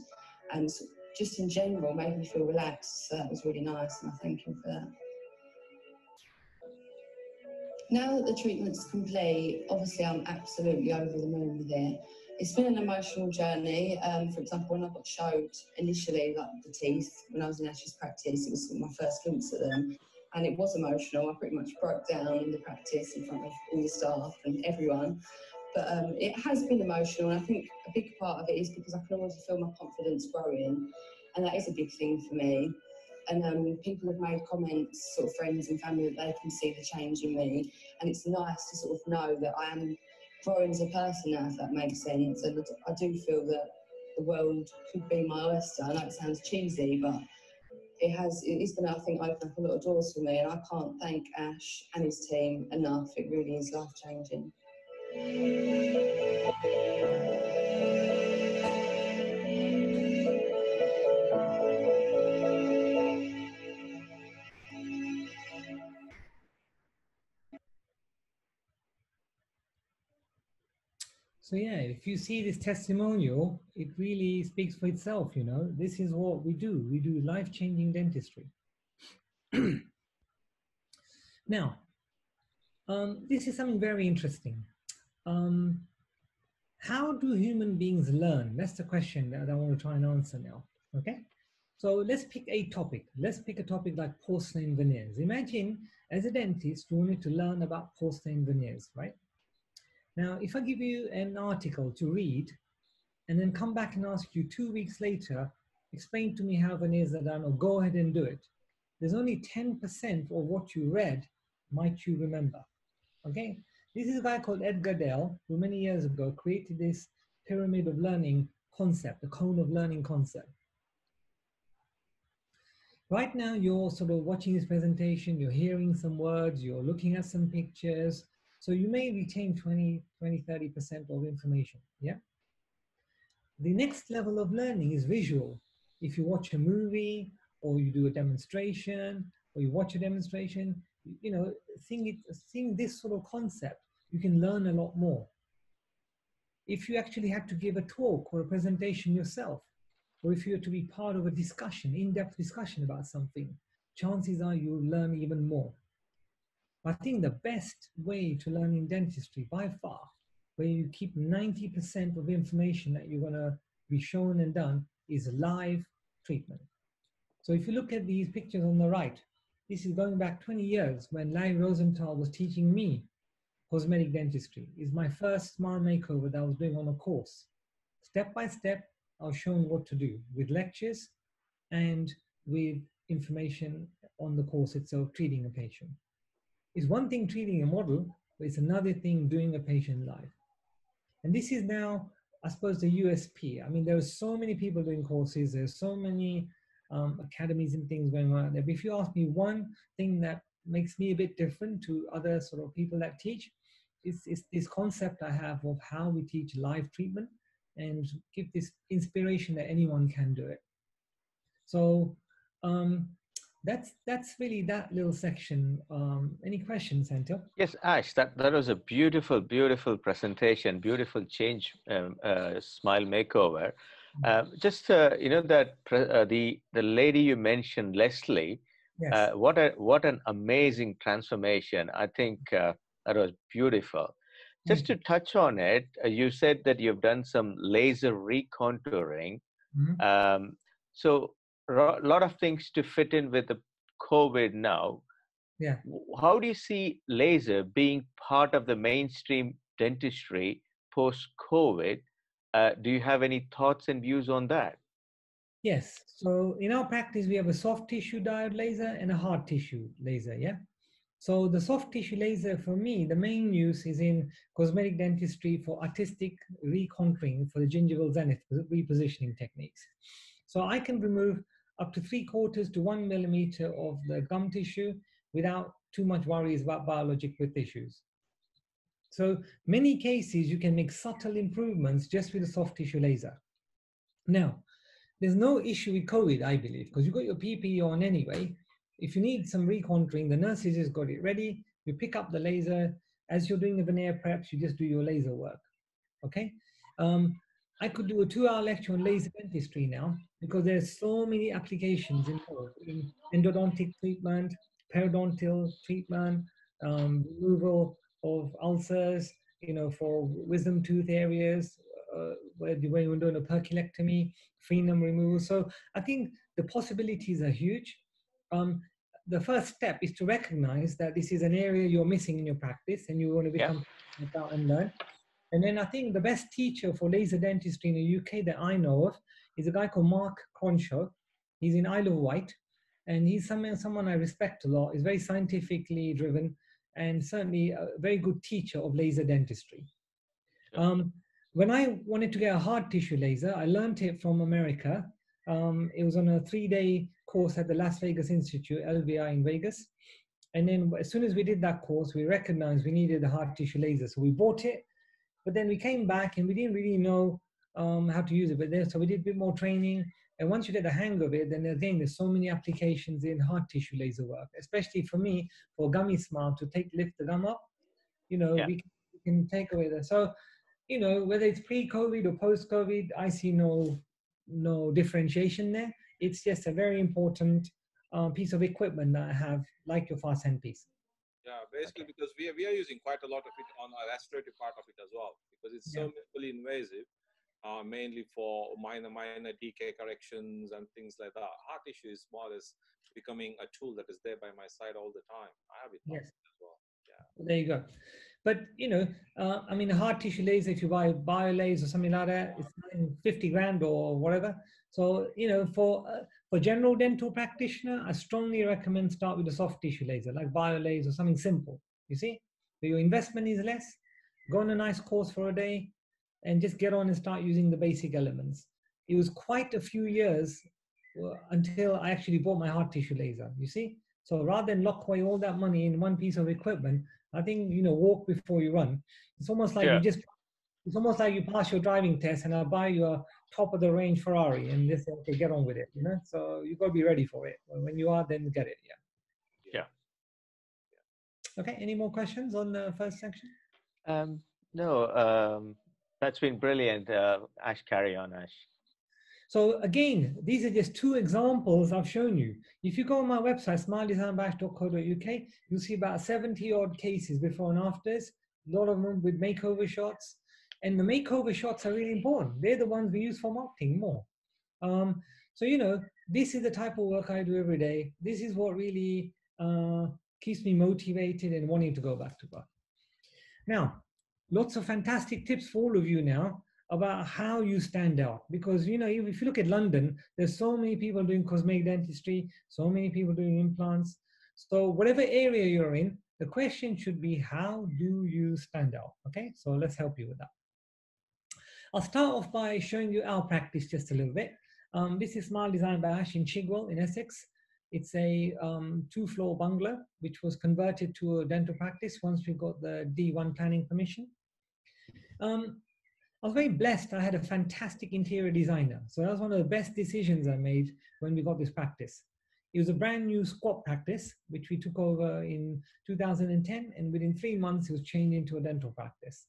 and just in general made me feel relaxed. So that was really nice, and I thank him for that. Now that the treatment's complete, obviously I'm absolutely over the moon with it. It's been an emotional journey. For example, when I got showed initially like the teeth, when I was in Ash's practice, it was my first glimpse at them. And it was emotional. I pretty much broke down in the practice in front of all the staff and everyone. But it has been emotional, and I think a big part of it is because I can already feel my confidence growing, and that is a big thing for me. And people have made comments, sort of friends and family, that they can see the change in me, and it's nice to sort of know that I am growing as a person now, if that makes sense. And I do feel that the world could be my oyster. I know it sounds cheesy, but it's going to, I think, open up a lot of doors for me, and I can't thank Ash and his team enough. It really is life-changing. So yeah, if you see this testimonial, it really speaks for itself, you know. This is what we do. We do life-changing dentistry. Now, this is something very interesting. How do human beings learn? That's the question that I want to try and answer now, okay? So let's pick a topic. Let's pick a topic like porcelain veneers. Imagine, as a dentist, you wanted to learn about porcelain veneers, right? Now, if I give you an article to read, and then come back and ask you 2 weeks later, explain to me how veneers are done, or go ahead and do it, there's only 10% of what you read might you remember, okay? This is a guy called Edgar Dell, who many years ago created this pyramid of learning concept, the cone of learning concept. Right now, you're sort of watching this presentation, you're hearing some words, you're looking at some pictures, so you may retain 20, 30% of information, yeah? The next level of learning is visual. If you watch a movie, or you do a demonstration, or you watch a demonstration, you know, seeing this sort of concept, you can learn a lot more. If you actually had to give a talk or a presentation yourself, or if you're to be part of a discussion, in-depth discussion about something, chances are you'll learn even more. I think the best way to learn in dentistry by far, where you keep 90% of information that you're going to be shown and done, is live treatment. So if you look at these pictures on the right, this is going back 20 years when Larry Rosenthal was teaching me cosmetic dentistry. It's my first smile makeover that I was doing on a course. Step by step, I was shown what to do with lectures and with information on the course itself, treating a patient. It's one thing treating a model, but it's another thing doing a patient live. And this is now, I suppose, the USP. I mean, there are so many people doing courses, there's so many academies and things going on there. But if you ask me one thing that makes me a bit different to other sort of people that teach, is this concept I have of how we teach live treatment and give this inspiration that anyone can do it. So that's really that little section. Any questions, Santo? Yes, Ash, that was a beautiful, beautiful presentation, beautiful change, smile makeover. You know, that the lady you mentioned, Leslie, Yes. what an amazing transformation. I think that was beautiful. Just to touch on it, you said that you've done some laser recontouring. So a lot of things to fit in with the COVID now. Yeah. How do you see laser being part of the mainstream dentistry post-COVID? Do you have any thoughts and views on that? Yes. So in our practice, we have a soft tissue diode laser and a hard tissue laser. Yeah. So the soft tissue laser, for me, the main use is in cosmetic dentistry for artistic recontouring for the gingival zenith repositioning techniques. So I can remove up to 3/4 to 1 millimeter of the gum tissue without too much worries about biologic with issues. So many cases you can make subtle improvements just with a soft tissue laser. Now, there's no issue with COVID, I believe, because you've got your PPE on anyway. If you need some recontouring, the nurses just got it ready. You pick up the laser. As you're doing the veneer preps, you just do your laser work, okay? I could do a 2-hour lecture on laser dentistry now because there's so many applications involved in endodontic treatment, periodontal treatment, removal of ulcers, for wisdom tooth areas, where you're doing a perculectomy, frenum removal. So I think the possibilities are huge. Um, the first step is to recognize that this is an area you're missing in your practice and you want to Yeah. become out and learn. And then I think the best teacher for laser dentistry in the UK that I know of is a guy called Mark Cronshaw. He's in Isle of Wight, and he's someone I respect a lot. He's very scientifically driven and certainly a very good teacher of laser dentistry. Sure. When I wanted to get a hard tissue laser, I learned it from America. It was on a 3-day course at the Las Vegas Institute, LVI in Vegas. And then as soon as we did that course, we recognized we needed a hard tissue laser. So we bought it, but then we came back and we didn't really know how to use it. But then, so we did a bit more training. And once you get the hang of it, then again, there's so many applications in hard tissue laser work, especially for me, for gummy smile to lift the gum up, Yeah. we can take away that. So, whether it's pre-COVID or post-COVID, I see no differentiation there. It's just a very important piece of equipment that I have, like your fast handpiece. Yeah, basically Okay. because we are using quite a lot of it on our restorative part of it as well, because it's so Yeah. minimally invasive, mainly for minor decay corrections and things like that. Heart tissue is more or less becoming a tool that is there by my side all the time. I have it Yes. as well. Yeah. There you go. But I mean, a hard tissue laser, if you buy BioLase or something like that, it's 50 grand or whatever. So for general dental practitioner, I strongly recommend start with a soft tissue laser like BioLase or something simple. You see, so your investment is less. Go on a nice course for a day, and just get on and start using the basic elements. It was quite a few years until I actually bought my hard tissue laser. You see, so rather than lock away all that money in one piece of equipment, I think, walk before you run. It's almost like Sure. it's almost like you pass your driving test and I buy you a top of the range Ferrari and just say, okay, get on with it, So you got to be ready for it. When you are, then get it. Yeah. Yeah. Okay. Any more questions on the first section? No, that's been brilliant. Ash, carry on, Ash. So again, these are just two examples I've shown you. If you go on my website, smiledesignbash.co.uk, you'll see about 70 odd cases before and afters, a lot of them with makeover shots. And the makeover shots are really important. They're the ones we use for marketing more. So, this is the type of work I do every day. This is what really keeps me motivated and wanting to go back to work. Now, lots of fantastic tips for all of you now about how you stand out. Because, if you look at London, there's so many people doing cosmetic dentistry, so many people doing implants. So whatever area you're in, the question should be, how do you stand out? Okay, so let's help you with that. I'll start off by showing you our practice just a little bit. This is Smile Design by Ash in Chigwell in Essex. It's a 2-floor bungalow, which was converted to a dental practice once we got the D1 planning permission. I was very blessed. I had a fantastic interior designer. So that was one of the best decisions I made when we got this practice. It was a brand new squat practice, which we took over in 2010. And within 3 months, it was changed into a dental practice.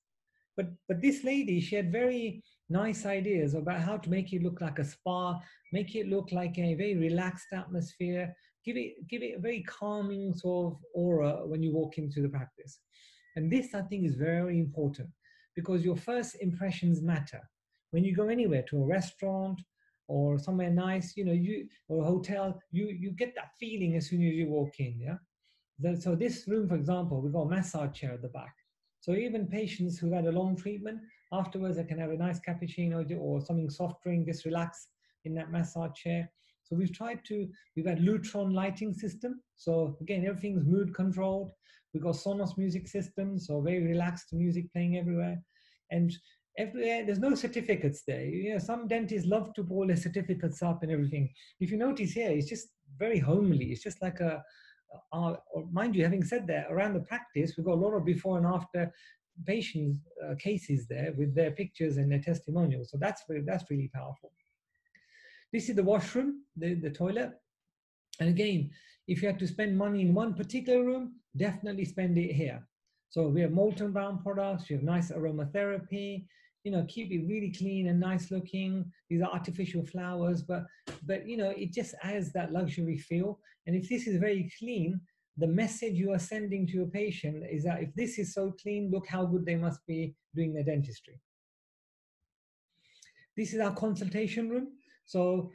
But this lady, she had very nice ideas about how to make it look like a spa, make it look like a very relaxed atmosphere, give it a very calming sort of aura when you walk into the practice. And this, I think, is very important because your first impressions matter. When you go anywhere, to a restaurant or somewhere nice, or a hotel, you get that feeling as soon as you walk in, yeah? So this room, for example, we've got a massage chair at the back. So even patients who've had a long treatment, afterwards they can have a nice cappuccino or something soft drink, just relax in that massage chair. So we've had Lutron lighting system. So again, everything's mood controlled. We've got Sonos music system, so very relaxed music playing everywhere. And everywhere, there's no certificates there. Some dentists love to pull their certificates up and everything. If you notice here, it's just very homely. It's just like or mind you, having said that, around the practice, we've got a lot of before and after patients cases there with their pictures and their testimonials. So that's really powerful. This is the washroom, the toilet. And again, if you have to spend money in one particular room, definitely spend it here. So we have molten brown products, we have nice aromatherapy, keep it really clean and nice looking. These are artificial flowers, but it just adds that luxury feel. And if this is very clean, the message you are sending to your patient is that if this is so clean, look how good they must be doing their dentistry. This is our consultation room. So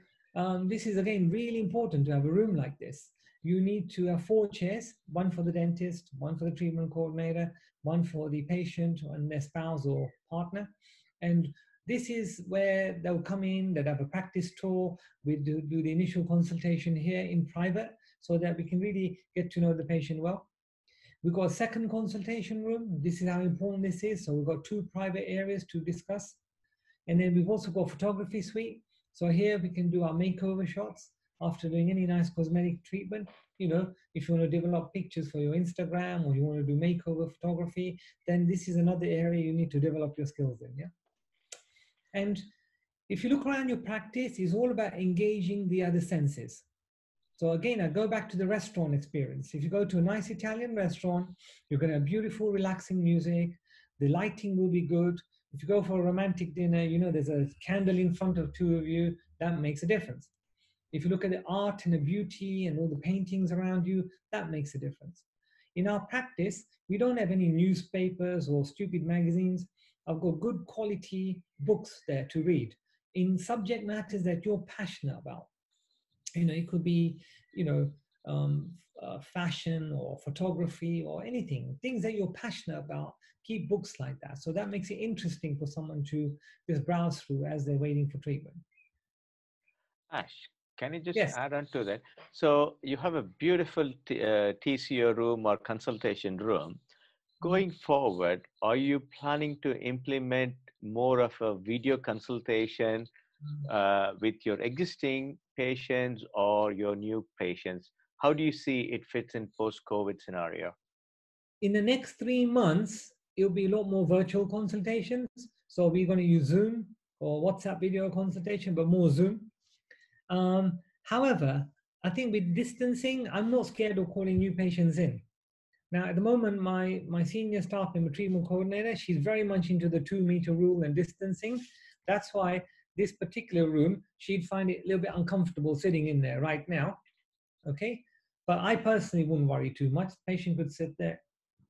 this is, again, really important to have a room like this. You need to have 4 chairs, one for the dentist, one for the treatment coordinator, one for the patient and their spouse or partner. And this is where they'll come in, they'll have a practice tour. We do the initial consultation here in private so that we can really get to know the patient well. We've got a second consultation room. This is how important this is. So we've got 2 private areas to discuss. And then we've also got photography suite. So here we can do our makeover shots after doing any nice cosmetic treatment. You know, if you want to develop pictures for your Instagram or you want to do makeover photography, then this is another area you need to develop your skills in, yeah? And if you look around your practice, it's all about engaging the other senses. So again, I go back to the restaurant experience. If you go to a nice Italian restaurant, you're going to have beautiful, relaxing music. The lighting will be good. If you go for a romantic dinner, you know, there's a candle in front of 2 of you, that makes a difference. If you look at the art and the beauty and all the paintings around you, that makes a difference. In our practice, we don't have any newspapers or stupid magazines. I've got good quality books there to read in subject matters that you're passionate about. You know, it could be, you know, fashion or photography or anything, things that you're passionate about. Keep books like that. So that makes it interesting for someone to just browse through as they're waiting for treatment. Ash, can you just Yes. add on to that? So you have a beautiful TCO room or consultation room. Going forward, are you planning to implement more of a video consultation with your existing patients or your new patients? How do you see it fits in post-COVID scenario? In the next 3 months, it'll be a lot more virtual consultations. So we're going to use Zoom or WhatsApp video consultation, but more Zoom. However, I think with distancing, I'm not scared of calling new patients in. Now, at the moment, my senior staff and treatment coordinator, she's very much into the 2-meter rule and distancing. That's why this particular room, she'd find it a little bit uncomfortable sitting in there right now. Okay. But I personally wouldn't worry too much. The patient could sit there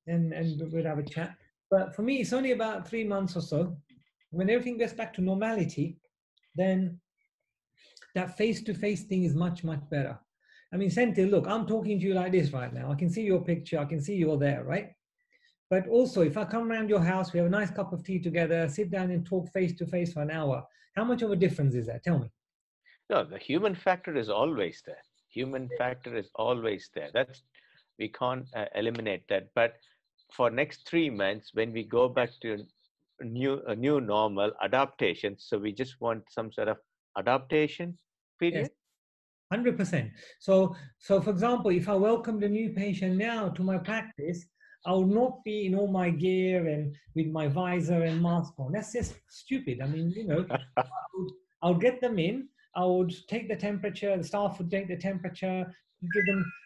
and we'd have a chat. But for me, it's only about 3 months or so. When everything gets back to normality, then that face-to-face thing is much, much better. I mean, Senthil, look, I'm talking to you like this right now. I can see your picture. I can see you're there, right? But also, if I come around your house, we have a nice cup of tea together, sit down and talk face-to-face for an hour, how much of a difference is that? Tell me. No, the human factor is always there. Human factor is always there. We can't eliminate that. But for next 3 months, when we go back to a new normal adaptation, so we just want some sort of adaptation period. Yes. 100%. So for example, if I welcomed a new patient now to my practice, I would not be in all my gear and with my visor and mask on. That's just stupid. I mean, you know, I'll get them in. I would take the temperature. The staff would take the temperature.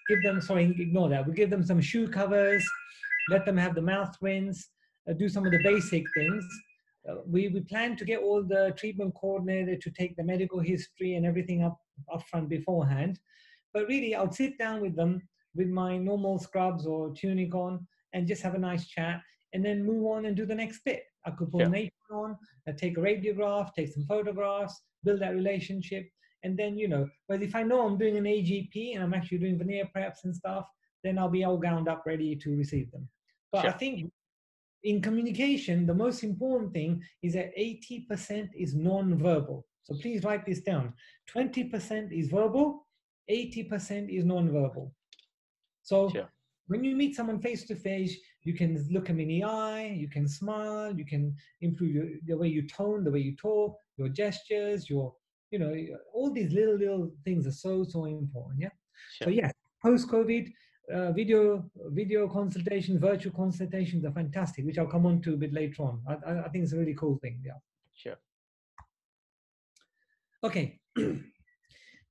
Ignore that. We give them some shoe covers. Let them have the mouth rinse. Do some of the basic things. We plan to get all the treatment coordinator to take the medical history and everything up front beforehand. But really, I'll sit down with them with my normal scrubs or tunic on and just have a nice chat and then move on and do the next bit. I could put an apron on, take a radiograph, take some photographs, build that relationship. And then, you know, but if I know I'm doing an AGP and I'm actually doing veneer preps and stuff, then I'll be all gowned up ready to receive them. But I think in communication, the most important thing is that 80% is non-verbal. So please write this down. 20% is verbal, 80% is non-verbal. So when you meet someone face to face, you can look them in the eye, you can smile, you can improve the way you tone, the way you talk, your gestures, your, you know, all these little things are so important. Yeah. So yes, post-COVID, video consultations, virtual consultations are fantastic, which I'll come on to a bit later on. I think it's a really cool thing. Yeah. Sure. Okay.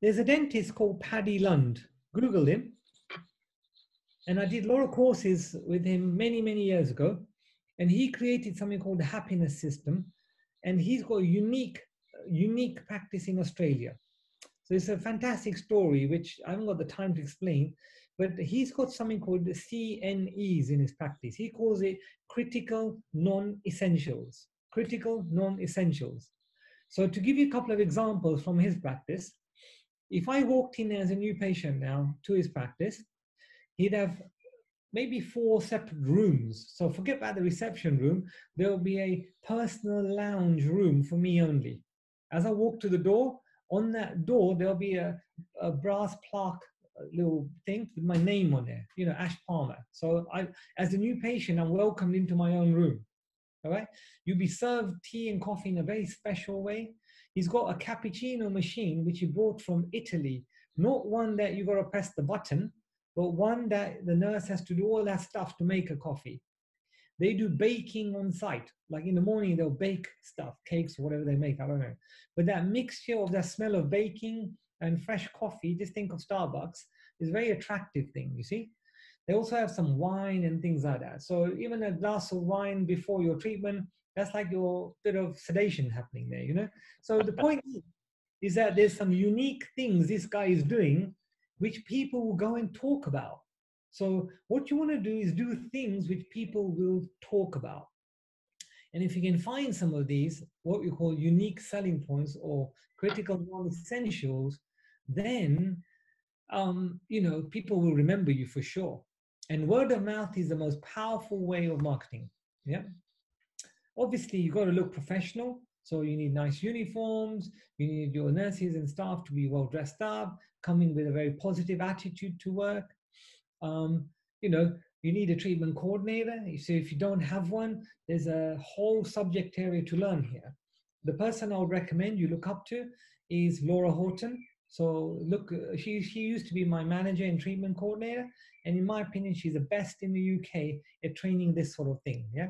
There's a dentist called Paddy Lund. Google him. And I did a lot of courses with him many years ago. And he created something called the happiness system. And he's got a unique practice in Australia. So it's a fantastic story, which I haven't got the time to explain. but he's got something called CNEs in his practice. He calls it critical non-essentials. Critical non-essentials. So to give you a couple of examples from his practice, if I walked in as a new patient now to his practice, he'd have maybe 4 separate rooms. So forget about the reception room. There'll be a personal lounge room for me only. As I walk to the door, on that door, there'll be a brass plaque little thing with my name on there, you know, Ash Parmar. So as a new patient, I'm welcomed into my own room. All right. You'll be served tea and coffee in a very special way. He's got a cappuccino machine, which he brought from Italy. Not one that you got to press the button, but one that the nurse has to do all that stuff to make a coffee. They do baking on site. Like in the morning, they'll bake stuff, cakes, or whatever they make, I don't know. But that mixture of that smell of baking and fresh coffee, just think of Starbucks, is a very attractive thing, you see. They also have some wine and things like that. So even a glass of wine before your treatment, that's like your bit of sedation happening there, you know. So the point is that there's some unique things this guy is doing, which people will go and talk about. So what you want to do is do things which people will talk about. And if you can find some of these, what we call unique selling points or critical non-essentials, then, you know, people will remember you for sure. And word of mouth is the most powerful way of marketing. Yeah. Obviously, you've got to look professional. So you need nice uniforms. You need your nurses and staff to be well dressed up, coming with a very positive attitude to work. You know, you need a treatment coordinator. So if you don't have one, there's a whole subject area to learn here. The person I would recommend you look up to is Laura Horton. So look, she used to be my manager and treatment coordinator. And in my opinion, she's the best in the UK at training this sort of thing. Yeah.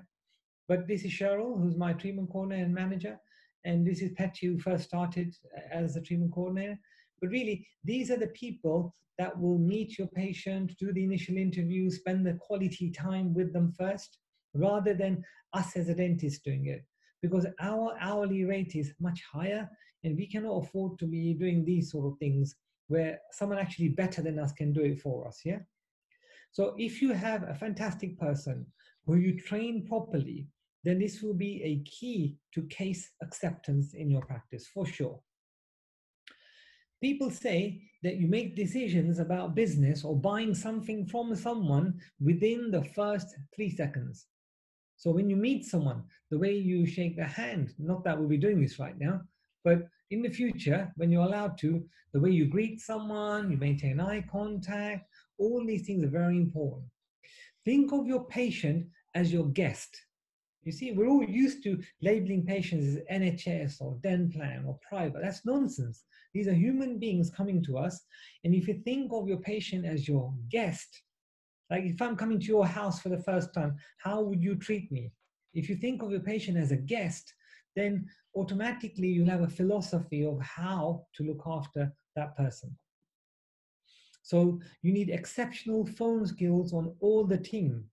But this is Cheryl, who's my treatment coordinator and manager. And this is Petty, who first started as a treatment coordinator. But really, these are the people that will meet your patient, do the initial interview, spend the quality time with them first, rather than us as a dentist doing it. Because our hourly rate is much higher, and we cannot afford to be doing these sort of things where someone actually better than us can do it for us, yeah? So if you have a fantastic person who you train properly, then this will be a key to case acceptance in your practice, for sure. People say that you make decisions about business or buying something from someone within the first 3 seconds. So when you meet someone, the way you shake their hand, not that we'll be doing this right now, but in the future, when you're allowed to, the way you greet someone, you maintain eye contact, all these things are very important. Think of your patient as your guest. You see, we're all used to labeling patients as NHS or Denplan or private. That's nonsense. These are human beings coming to us. And if you think of your patient as your guest, like if I'm coming to your house for the first time, how would you treat me? If you think of your patient as a guest, then automatically you'll have a philosophy of how to look after that person. So you need exceptional phone skills on all the team.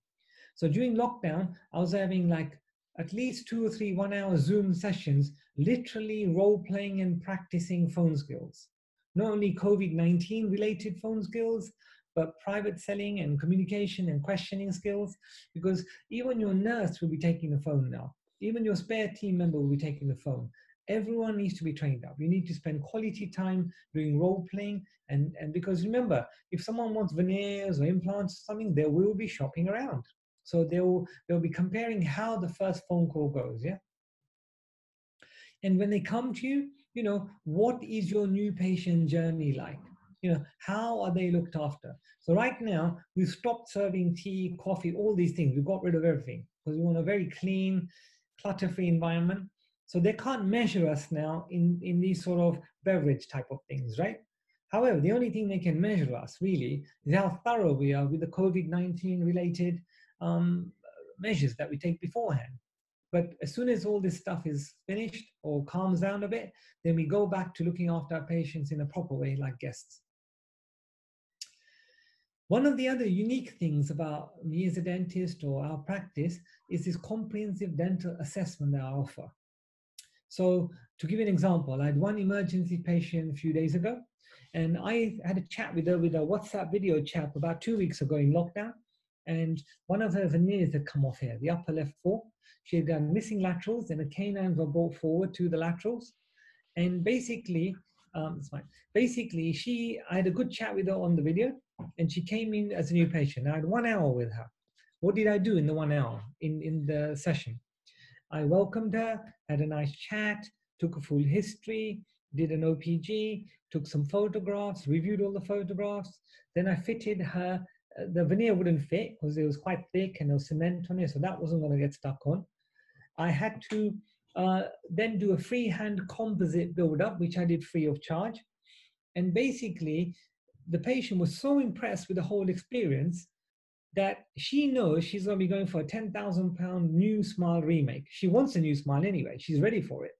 So during lockdown, I was having like at least 2 or 3 1-hour Zoom sessions, literally role-playing and practicing phone skills. Not only COVID-19 related phone skills, but private selling and communication and questioning skills, because even your nurse will be taking the phone now. Even your spare team member will be taking the phone. Everyone needs to be trained up. You need to spend quality time doing role-playing. And because remember, if someone wants veneers or implants or something, they will be shopping around. So they'll be comparing how the first phone call goes, yeah? And when they come to you, you know, what is your new patient journey like? You know, how are they looked after? So right now, we've stopped serving tea, coffee, all these things. We've got rid of everything because we want a very clean, clutter-free environment. So they can't measure us now in these sort of beverage type of things, right? However, the only thing they can measure us really is how thorough we are with the COVID-19 related measures that we take beforehand. But as soon as all this stuff is finished or calms down a bit, then we go back to looking after our patients in a proper way like guests. One of the other unique things about me as a dentist or our practice is this comprehensive dental assessment that I offer. So to give you an example, I had one emergency patient a few days ago, And I had a chat with her with a WhatsApp video chat about 2 weeks ago in lockdown. And one of her veneers had come off here, the upper left four. She had got missing laterals, and the canines were brought forward to the laterals. And basically, it's fine. Basically, I had a good chat with her on the video, and she came in as a new patient. I had 1 hour with her. What did I do in the 1 hour in the session? I welcomed her, had a nice chat, took a full history, did an OPG, took some photographs, reviewed all the photographs. Then I fitted her. The veneer wouldn't fit because it was quite thick and there was cement on it, so that wasn't going to get stuck on. I had to then do a freehand composite build-up, which I did free of charge. And basically, the patient was so impressed with the whole experience that she knows she's going to be going for a £10,000 new smile remake. She wants a new smile anyway. She's ready for it.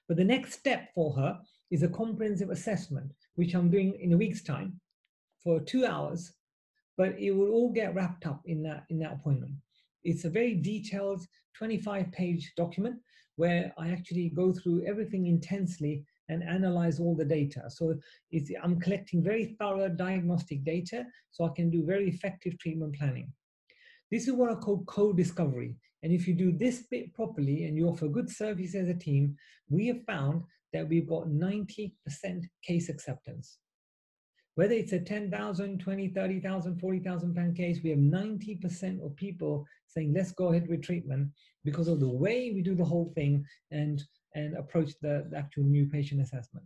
But the next step for her is a comprehensive assessment, which I'm doing in a week's time for 2 hours, but it will all get wrapped up in that appointment. It's a very detailed 25-page document where I actually go through everything intensely and analyze all the data. So I'm collecting very thorough diagnostic data so I can do very effective treatment planning. This is what I call co-discovery. And if you do this bit properly and you offer good service as a team, we have found that we've got 90% case acceptance. Whether it's a 10,000, 20, 30,000, 40,000 pound case, we have 90% of people saying, let's go ahead with treatment because of the way we do the whole thing and approach the actual new patient assessment.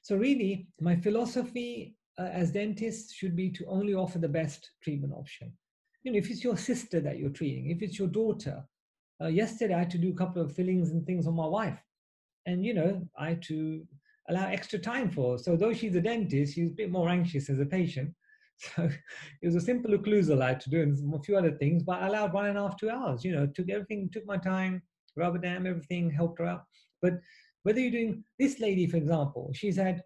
So really, my philosophy as dentists should be to only offer the best treatment option. You know, if it's your sister that you're treating, if it's your daughter, yesterday I had to do a couple of fillings and things on my wife. And, you know, I had to allow extra time for her. So though she's a dentist, she's a bit more anxious as a patient. So it was a simple occlusal I had to do and a few other things, but I allowed 1.5 to 2 hours, you know, took everything, took my time, rubber dam, everything, helped her out. But whether you're doing this lady, for example, she's had,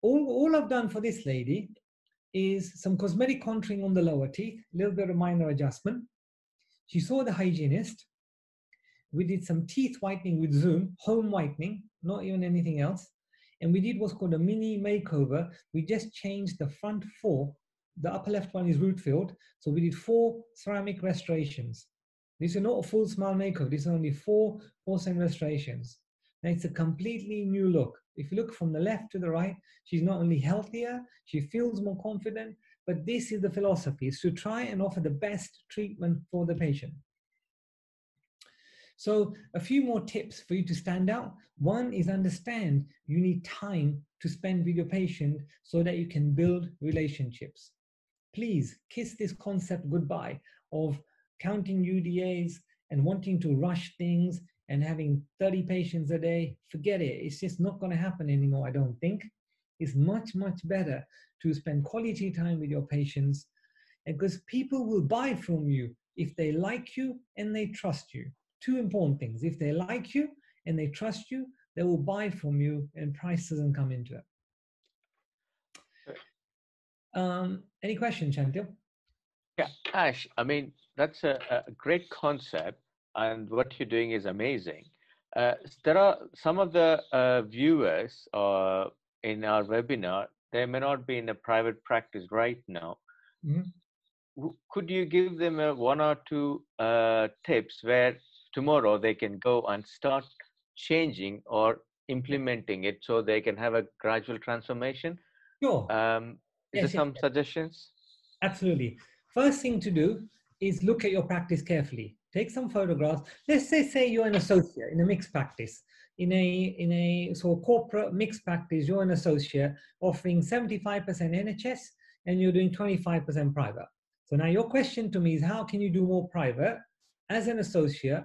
all I've done for this lady is some cosmetic contouring on the lower teeth, a little bit of minor adjustment. She saw the hygienist. We did some teeth whitening with Zoom, home whitening, not even anything else. And we did what's called a mini makeover. We just changed the front 4. The upper left one is root filled. So we did 4 ceramic restorations. These are not a full smile makeover. These are only 4 porcelain restorations. Now it's a completely new look. If you look from the left to the right, she's not only healthier, she feels more confident, but this is the philosophy, is to try and offer the best treatment for the patient. So a few more tips for you to stand out. One is understand you need time to spend with your patient so that you can build relationships. Please kiss this concept goodbye of counting UDAs and wanting to rush things and having 30 patients a day. Forget it. It's just not going to happen anymore, I don't think. It's much, much better to spend quality time with your patients, because people will buy from you if they like you and they trust you. 2 important things. If they like you and they trust you, they will buy from you and price doesn't come into it. Any questions, Chantil? Yeah, Ash, I mean, that's a great concept, and what you're doing is amazing. There are some of the viewers in our webinar, they may not be in a private practice right now. Mm-hmm. Could you give them 1 or 2 tips where tomorrow they can go and start changing or implementing it so they can have a gradual transformation? Sure. Is there some suggestions? Absolutely. First thing to do is look at your practice carefully. Take some photographs. Let's say you're an associate in a mixed practice. In a sort of corporate mixed practice, you're an associate offering 75% NHS and you're doing 25% private. So now your question to me is, how can you do more private as an associate?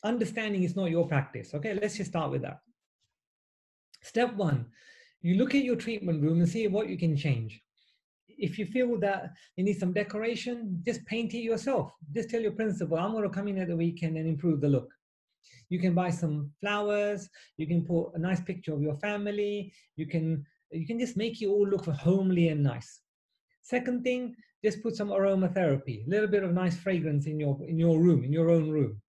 Understanding it's not your practice. Okay, let's just start with that. Step 1, you look at your treatment room and see what you can change. If you feel that you need some decoration, just paint it yourself. Just tell your principal, I'm going to come in at the weekend and improve the look. You can buy some flowers. You can put a nice picture of your family. You can just make it all look homely and nice. Second thing, just put some aromatherapy, a little bit of nice fragrance in your room, in your own room.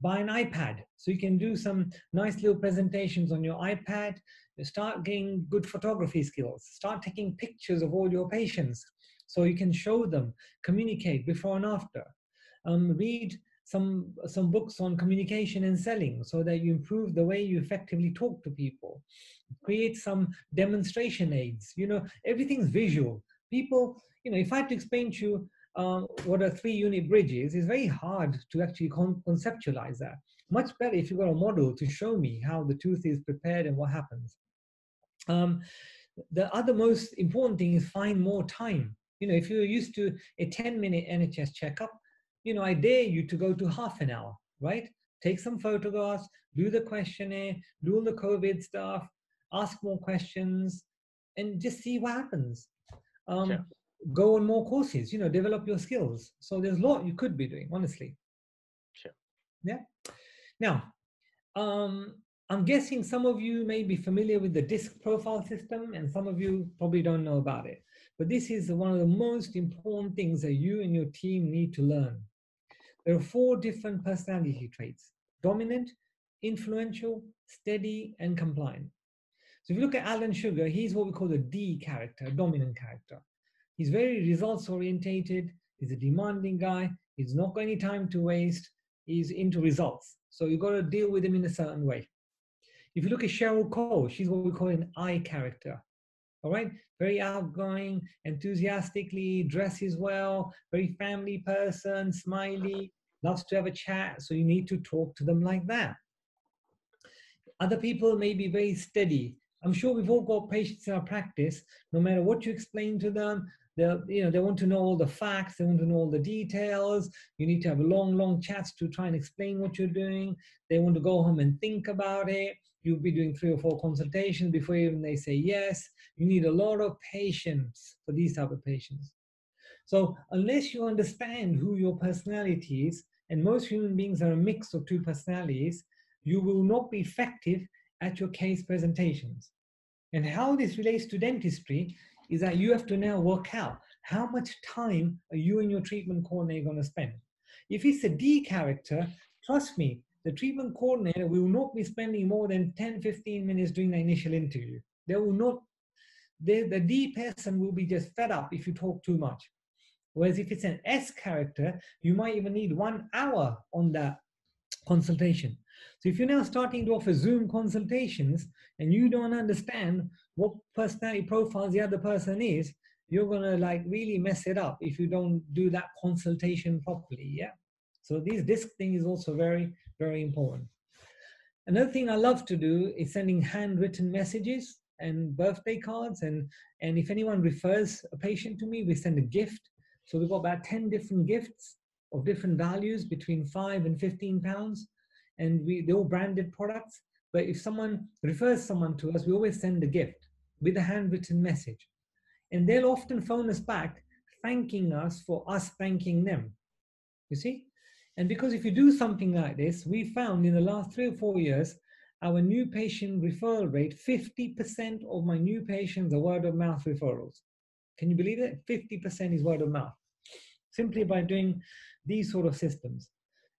Buy an iPad so you can do some nice little presentations on your iPad. Start getting good photography skills. Start taking pictures of all your patients so you can show them, communicate before and after. Read some books on communication and selling so that you improve the way you effectively talk to people. Create some demonstration aids. Everything's visual. People, if I had to explain to you what a 3-unit bridge is, it's very hard to actually conceptualize that. Much better if you've got a model to show me how the tooth is prepared and what happens. The other most important thing is find more time. If you're used to a 10-minute NHS checkup, I dare you to go to half an hour, right? Take some photographs, do the questionnaire, do all the COVID stuff, ask more questions, and just see what happens. Sure. Go on more courses, develop your skills. So there's a lot you could be doing, honestly. Sure. Yeah. Now, I'm guessing some of you may be familiar with the DISC profile system, and some of you probably don't know about it. But this is one of the most important things that you and your team need to learn. There are 4 different personality traits: dominant, influential, steady, and compliant. So if you look at Alan Sugar, he's what we call the D character, a dominant character. He's very results orientated. He's a demanding guy. He's not got any time to waste. He's into results. So you've got to deal with him in a certain way. If you look at Cheryl Cole, she's what we call an I character. All right, very outgoing, enthusiastically, dresses well, very family person, smiley, loves to have a chat. So you need to talk to them like that. Other people may be very steady. I'm sure we've all got patients in our practice. No matter what you explain to them, they want to know all the facts. They want to know all the details. You need to have long chats to try and explain what you're doing. They want to go home and think about it. You'll be doing 3 or 4 consultations before even they say yes. You need a lot of patience for these type of patients. So unless you understand who your personality is, and most human beings are a mix of 2 personalities, you will not be effective at your case presentations. And how this relates to dentistry is that you have to now work out how much time are you and your treatment coordinator going to spend. If it's a D character, trust me, the treatment coordinator will not be spending more than 10-15 minutes doing the initial interview. They will not. The D person will be just fed up if you talk too much. Whereas if it's an S character, you might even need 1 hour on that consultation. So if you're now starting to offer Zoom consultations and you don't understand what personality profiles the other person is, you're going to really mess it up if you don't do that consultation properly. Yeah. So this DISC thing is also very, very important. Another thing I love to do is sending handwritten messages and birthday cards. And if anyone refers a patient to me, we send a gift. So we've got about 10 different gifts of different values between £5 and £15. And they're all branded products. But if someone refers someone to us, we always send a gift with a handwritten message. And they'll often phone us back, thanking us for us thanking them. You see? And because if you do something like this, we found in the last 3 or 4 years, our new patient referral rate, 50% of my new patients are word of mouth referrals. Can you believe it? 50% is word of mouth, simply by doing these sort of systems.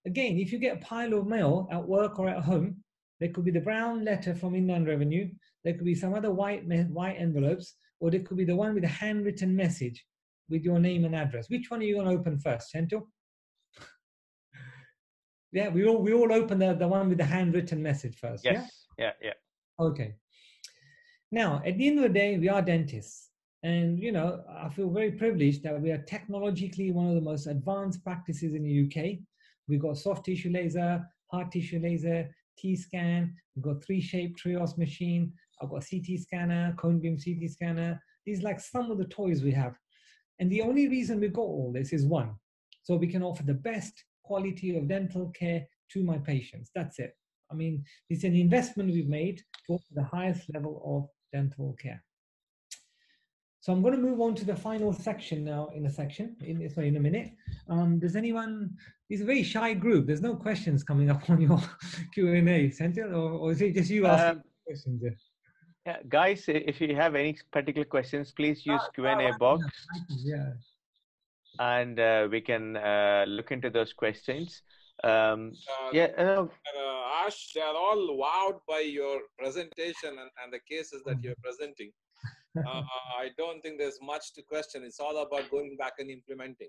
Again, if you get a pile of mail at work or at home, there could be the brown letter from Inland Revenue, there could be some other white envelopes, or there could be the one with a handwritten message with your name and address. Which one are you going to open first, Chantal? Yeah, we all open the one with the handwritten message first. Yes. Yeah. Okay. Now, at the end of the day, we are dentists. And, I feel very privileged that we are technologically one of the most advanced practices in the UK. We've got soft tissue laser, hard tissue laser, T-scan. We've got 3-shape Trios machine. I've got a CT scanner, cone beam CT scanner. These are some of the toys we have. And the only reason we've got all this is one, so we can offer the best quality of dental care to my patients. That's it. I mean, it's an investment we've made to offer the highest level of dental care. So I'm going to move on to the final section now in a minute. Does anyone, it's a very shy group. There's no questions coming up on your Q&A, Cynthia, or is it just you asking questions there? Yeah, guys, if you have any particular questions, please use Q&A box. Yeah. And we can look into those questions. Yeah, Ash, they are all wowed by your presentation and the cases that you're presenting. I don't think there's much to question. It's all about going back and implementing.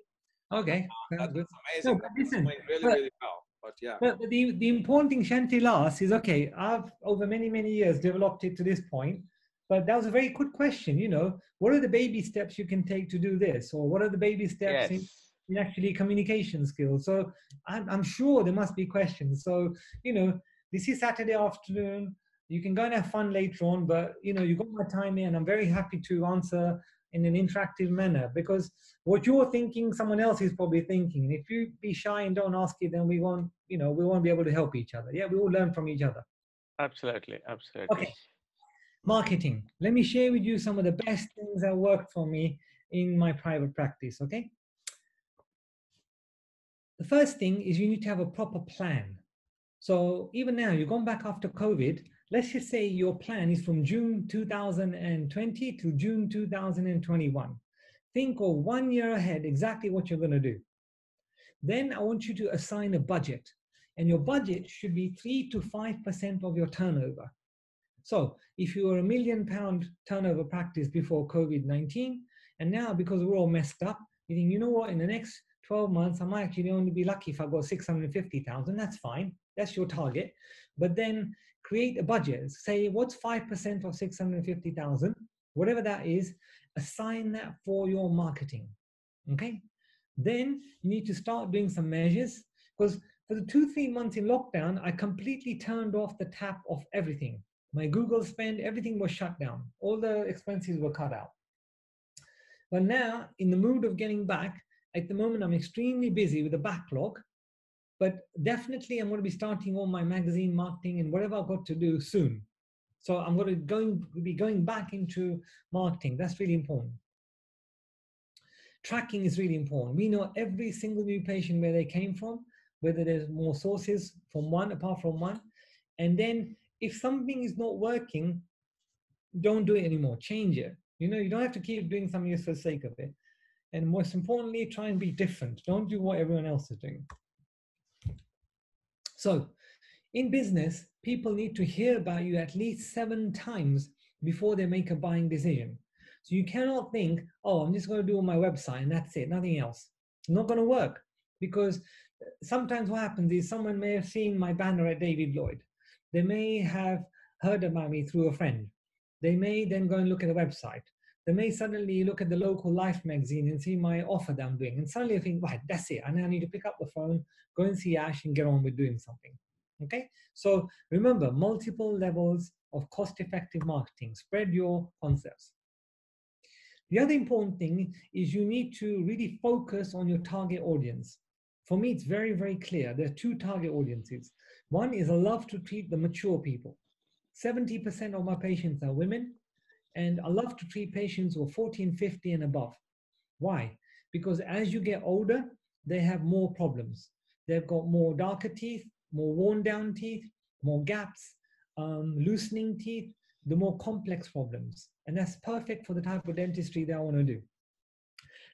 Okay, That's good. amazing. No, but That's listen, going really, really well. But yeah. But the important thing Shanti asked is, okay, I've over many, many years developed it to this point, but that was a very good question. You know, what are the baby steps you can take to do this? Or what are the baby steps yes. in actually communication skills? So I'm sure there must be questions. So, you know, this is Saturday afternoon. You can go and have fun later on, but, you know, you got my time here and I'm very happy to answer in an interactive manner, because what you're thinking, someone else is probably thinking. And if you be shy and don't ask it, then we won't, you know, we won't be able to help each other. Yeah, we all learn from each other. Absolutely, absolutely. Okay, marketing. Let me share with you some of the best things that worked for me in my private practice. Okay. The first thing is you need to have a proper plan. So even now, you're going back after COVID. Let's just say your plan is from June 2020 to June 2021. Think of 1 year ahead exactly what you're going to do. Then I want you to assign a budget, and your budget should be 3 to 5% of your turnover. So if you were £1 million turnover practice before COVID-19, and now because we're all messed up, you think, you know what, in the next 12 months, I might actually only be lucky if I got 650,000. That's fine. That's your target. But then create a budget. Say, what's 5% of 650,000? Whatever that is, assign that for your marketing. Okay. Then you need to start doing some measures, because for the 2-3 months in lockdown, I completely turned off the tap of everything. My Google spend, everything was shut down. All the expenses were cut out. But now, in the mood of getting back, at the moment, I'm extremely busy with a backlog. But definitely, I'm going to be starting all my magazine marketing and whatever I've got to do soon. So I'm going to be going back into marketing. That's really important. Tracking is really important. We know every single new patient where they came from, whether there's more sources from one, apart from one. And then if something is not working, don't do it anymore. Change it. You know, you don't have to keep doing something just for the sake of it. And most importantly, try and be different. Don't do what everyone else is doing. So in business, people need to hear about you at least 7 times before they make a buying decision. So you cannot think, oh, I'm just going to do on my website and that's it, nothing else. It's not going to work, because sometimes what happens is someone may have seen my banner at David Lloyd. They may have heard about me through a friend. They may then go and look at the website. They may suddenly look at the local Life magazine and see my offer that I'm doing. And suddenly I think, right, that's it. I now need to pick up the phone, go and see Ash and get on with doing something. Okay, so remember, multiple levels of cost-effective marketing. Spread your concepts. The other important thing is you need to really focus on your target audience. For me, it's very, very clear. There are 2 target audiences. One is I love to treat the mature people. 70% of my patients are women, and I love to treat patients who are 40 and 50 and above. Why? Because as you get older, they have more problems. They've got more darker teeth, more worn down teeth, more gaps, loosening teeth, the more complex problems. And that's perfect for the type of dentistry that I want to do.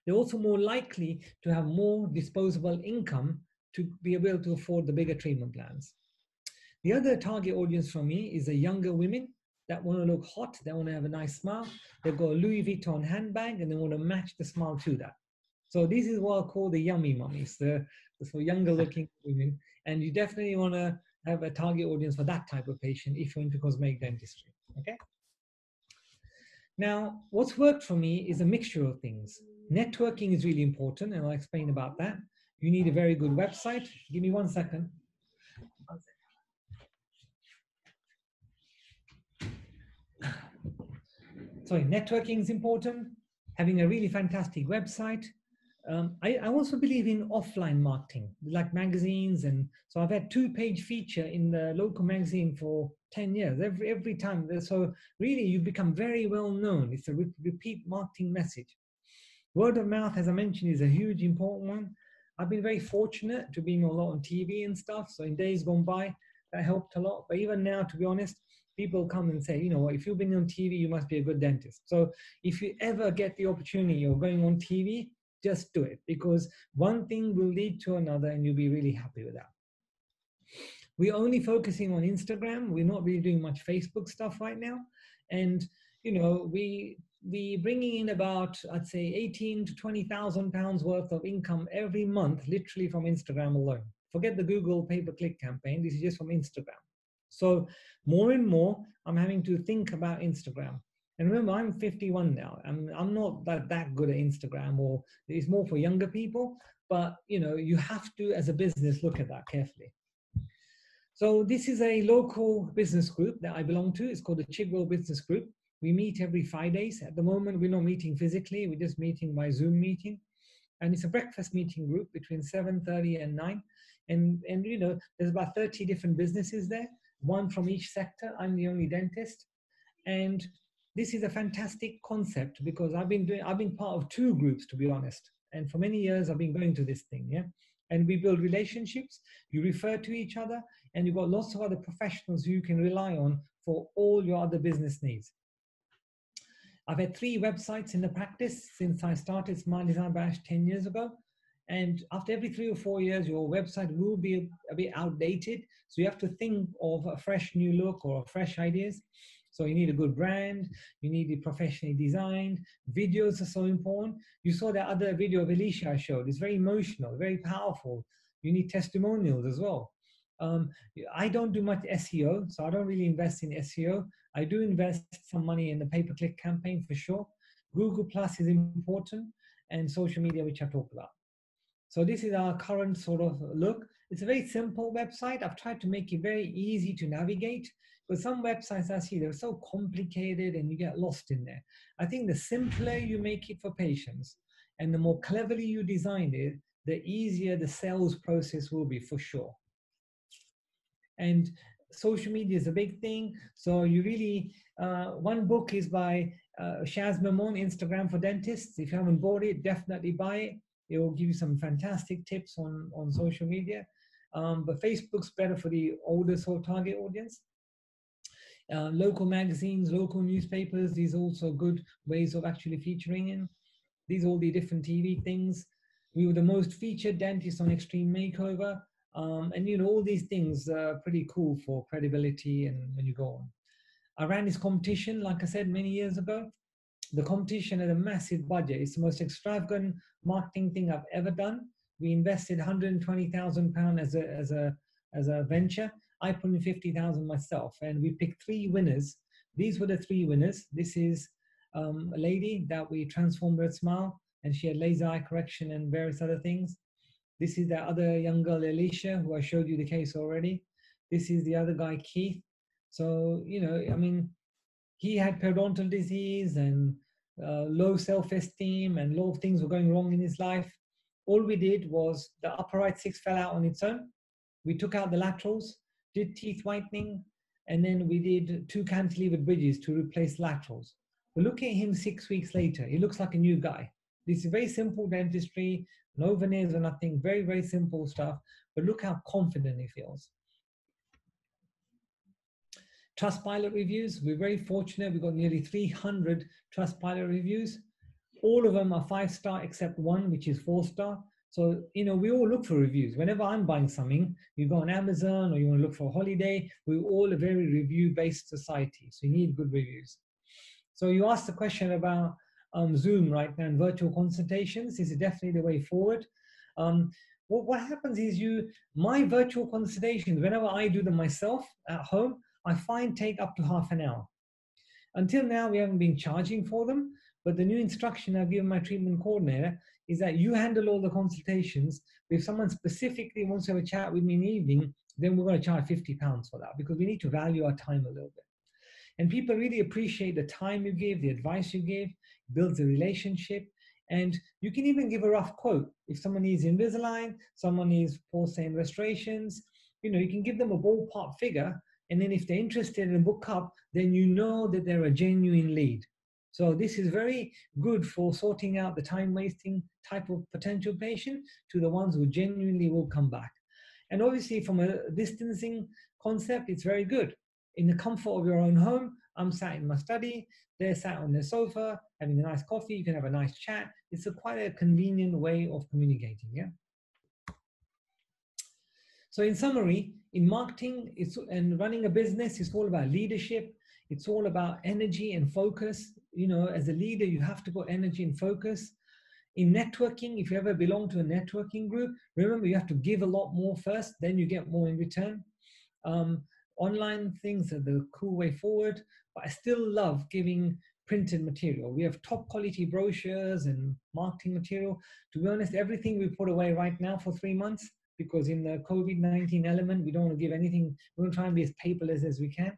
They're also more likely to have more disposable income to be able to afford the bigger treatment plans. The other target audience for me is the younger women that want to look hot, they want to have a nice smile, they've got a Louis Vuitton handbag and they want to match the smile to that. So this is what I call the yummy mummies, the younger looking women. And you definitely want to have a target audience for that type of patient if you're into cosmetic dentistry, okay? Now, what's worked for me is a mixture of things. Networking is really important, and I'll explain about that. You need a very good website. Give me 1 second. Sorry, networking is important. Having a really fantastic website. I also believe in offline marketing, like magazines, and so I've had 2-page feature in the local magazine for 10 years. Every time, so really you become very well known. It's a repeat marketing message. Word of mouth, as I mentioned, is a huge important one. I've been very fortunate to be a lot on TV and stuff. So in days gone by, that helped a lot. But even now, to be honest, people come and say, you know what, if you've been on TV, you must be a good dentist. So if you ever get the opportunity of going on TV, just do it, because one thing will lead to another and you'll be really happy with that. We're only focusing on Instagram. We're not really doing much Facebook stuff right now. And, you know, we bringing in about, I'd say, 18 to 20,000 pounds worth of income every month, literally from Instagram alone. Forget the Google pay-per-click campaign. This is just from Instagram. So more and more, I'm having to think about Instagram. And remember, I'm 51 now. I'm not that good at Instagram, or it's more for younger people. But, you know, you have to, as a business, look at that carefully. So this is a local business group that I belong to. It's called the Chigwell Business Group. We meet every Fridays. At the moment, we're not meeting physically. We're just meeting by Zoom meeting. And it's a breakfast meeting group between 7:30 and 9. And you know, there's about 30 different businesses there, one from each sector. I'm the only dentist. And this is a fantastic concept because I've been part of two groups, to be honest. And for many years, I've been going to this thing, yeah? And we build relationships, you refer to each other, and you've got lots of other professionals who you can rely on for all your other business needs. I've had 3 websites in the practice since I started Smart Design by Ash 10 years ago. And after every 3 or 4 years, your website will be a bit outdated. So you have to think of a fresh new look or fresh ideas. So you need a good brand, you need it professionally designed. Videos are so important. You saw that other video of Alicia I showed. It's very emotional, very powerful. You need testimonials as well. I don't do much SEO, so I don't really invest in SEO. I do invest some money in the pay-per-click campaign for sure. Google Plus is important, and social media, which I talked about. So this is our current sort of look. It's a very simple website. I've tried to make it very easy to navigate, but some websites I see, they're so complicated and you get lost in there. I think the simpler you make it for patients and the more cleverly you design it, the easier the sales process will be for sure. And social media is a big thing. So you really, one book is by Shaz Memon, Instagram for Dentists. If you haven't bought it, definitely buy it. It will give you some fantastic tips on social media. But Facebook's better for the older sort of target audience. Local magazines, local newspapers, these are also good ways of actually featuring in. These are all the different TV things. We were the most featured dentist on Extreme Makeover. And you know, all these things are pretty cool for credibility and when you go on. I ran this competition, like I said, many years ago. The competition had a massive budget. It's the most extravagant marketing thing I've ever done. We invested £120,000 as a venture. I put in 50,000 myself, and we picked 3 winners. These were the 3 winners. This is a lady that we transformed her smile, and she had laser eye correction and various other things. This is the other young girl, Alicia, who I showed you the case already. This is the other guy, Keith. So, you know, I mean, he had periodontal disease and low self-esteem, and a lot of things were going wrong in his life. All we did was the upper right 6 fell out on its own. We took out the laterals, did teeth whitening, and then we did 2 cantilevered bridges to replace laterals. But look at him 6 weeks later. He looks like a new guy. This is very simple dentistry, no veneers or nothing, very, very simple stuff. But look how confident he feels. Trustpilot reviews, we're very fortunate. We've got nearly 300 Trustpilot reviews. All of them are 5-star except one, which is 4-star. So, you know, we all look for reviews. Whenever I'm buying something, you go on Amazon or you want to look for a holiday, we're all a very review-based society. So you need good reviews. So you asked the question about Zoom right now and virtual consultations. This is definitely the way forward. What happens is my virtual consultations, whenever I do them myself at home, I find take up to half an hour. Until now, we haven't been charging for them, but the new instruction I've given my treatment coordinator is that you handle all the consultations. If someone specifically wants to have a chat with me in the evening, then we're going to charge £50 for that, because we need to value our time a little bit. And people really appreciate the time you give, the advice you give, builds a relationship. And you can even give a rough quote. If someone needs Invisalign, someone needs porcelain restorations, you know, you can give them a ballpark figure. And then if they're interested in a book up, then you know that they're a genuine lead. So this is very good for sorting out the time-wasting type of potential patient to the ones who genuinely will come back. And obviously from a distancing concept, it's very good. In the comfort of your own home, I'm sat in my study, they're sat on their sofa, having a nice coffee, you can have a nice chat. It's quite a convenient way of communicating, yeah? So in summary, in marketing and running a business, it's all about leadership. It's all about energy and focus. You know, as a leader, you have to put energy and focus. In networking, if you ever belong to a networking group, remember you have to give a lot more first, then you get more in return. Online things are the cool way forward, but I still love giving printed material. We have top quality brochures and marketing material. To be honest, everything we put away right now for 3 months, because in the COVID-19 element, we don't want to give anything. We want to try and be as paperless as we can.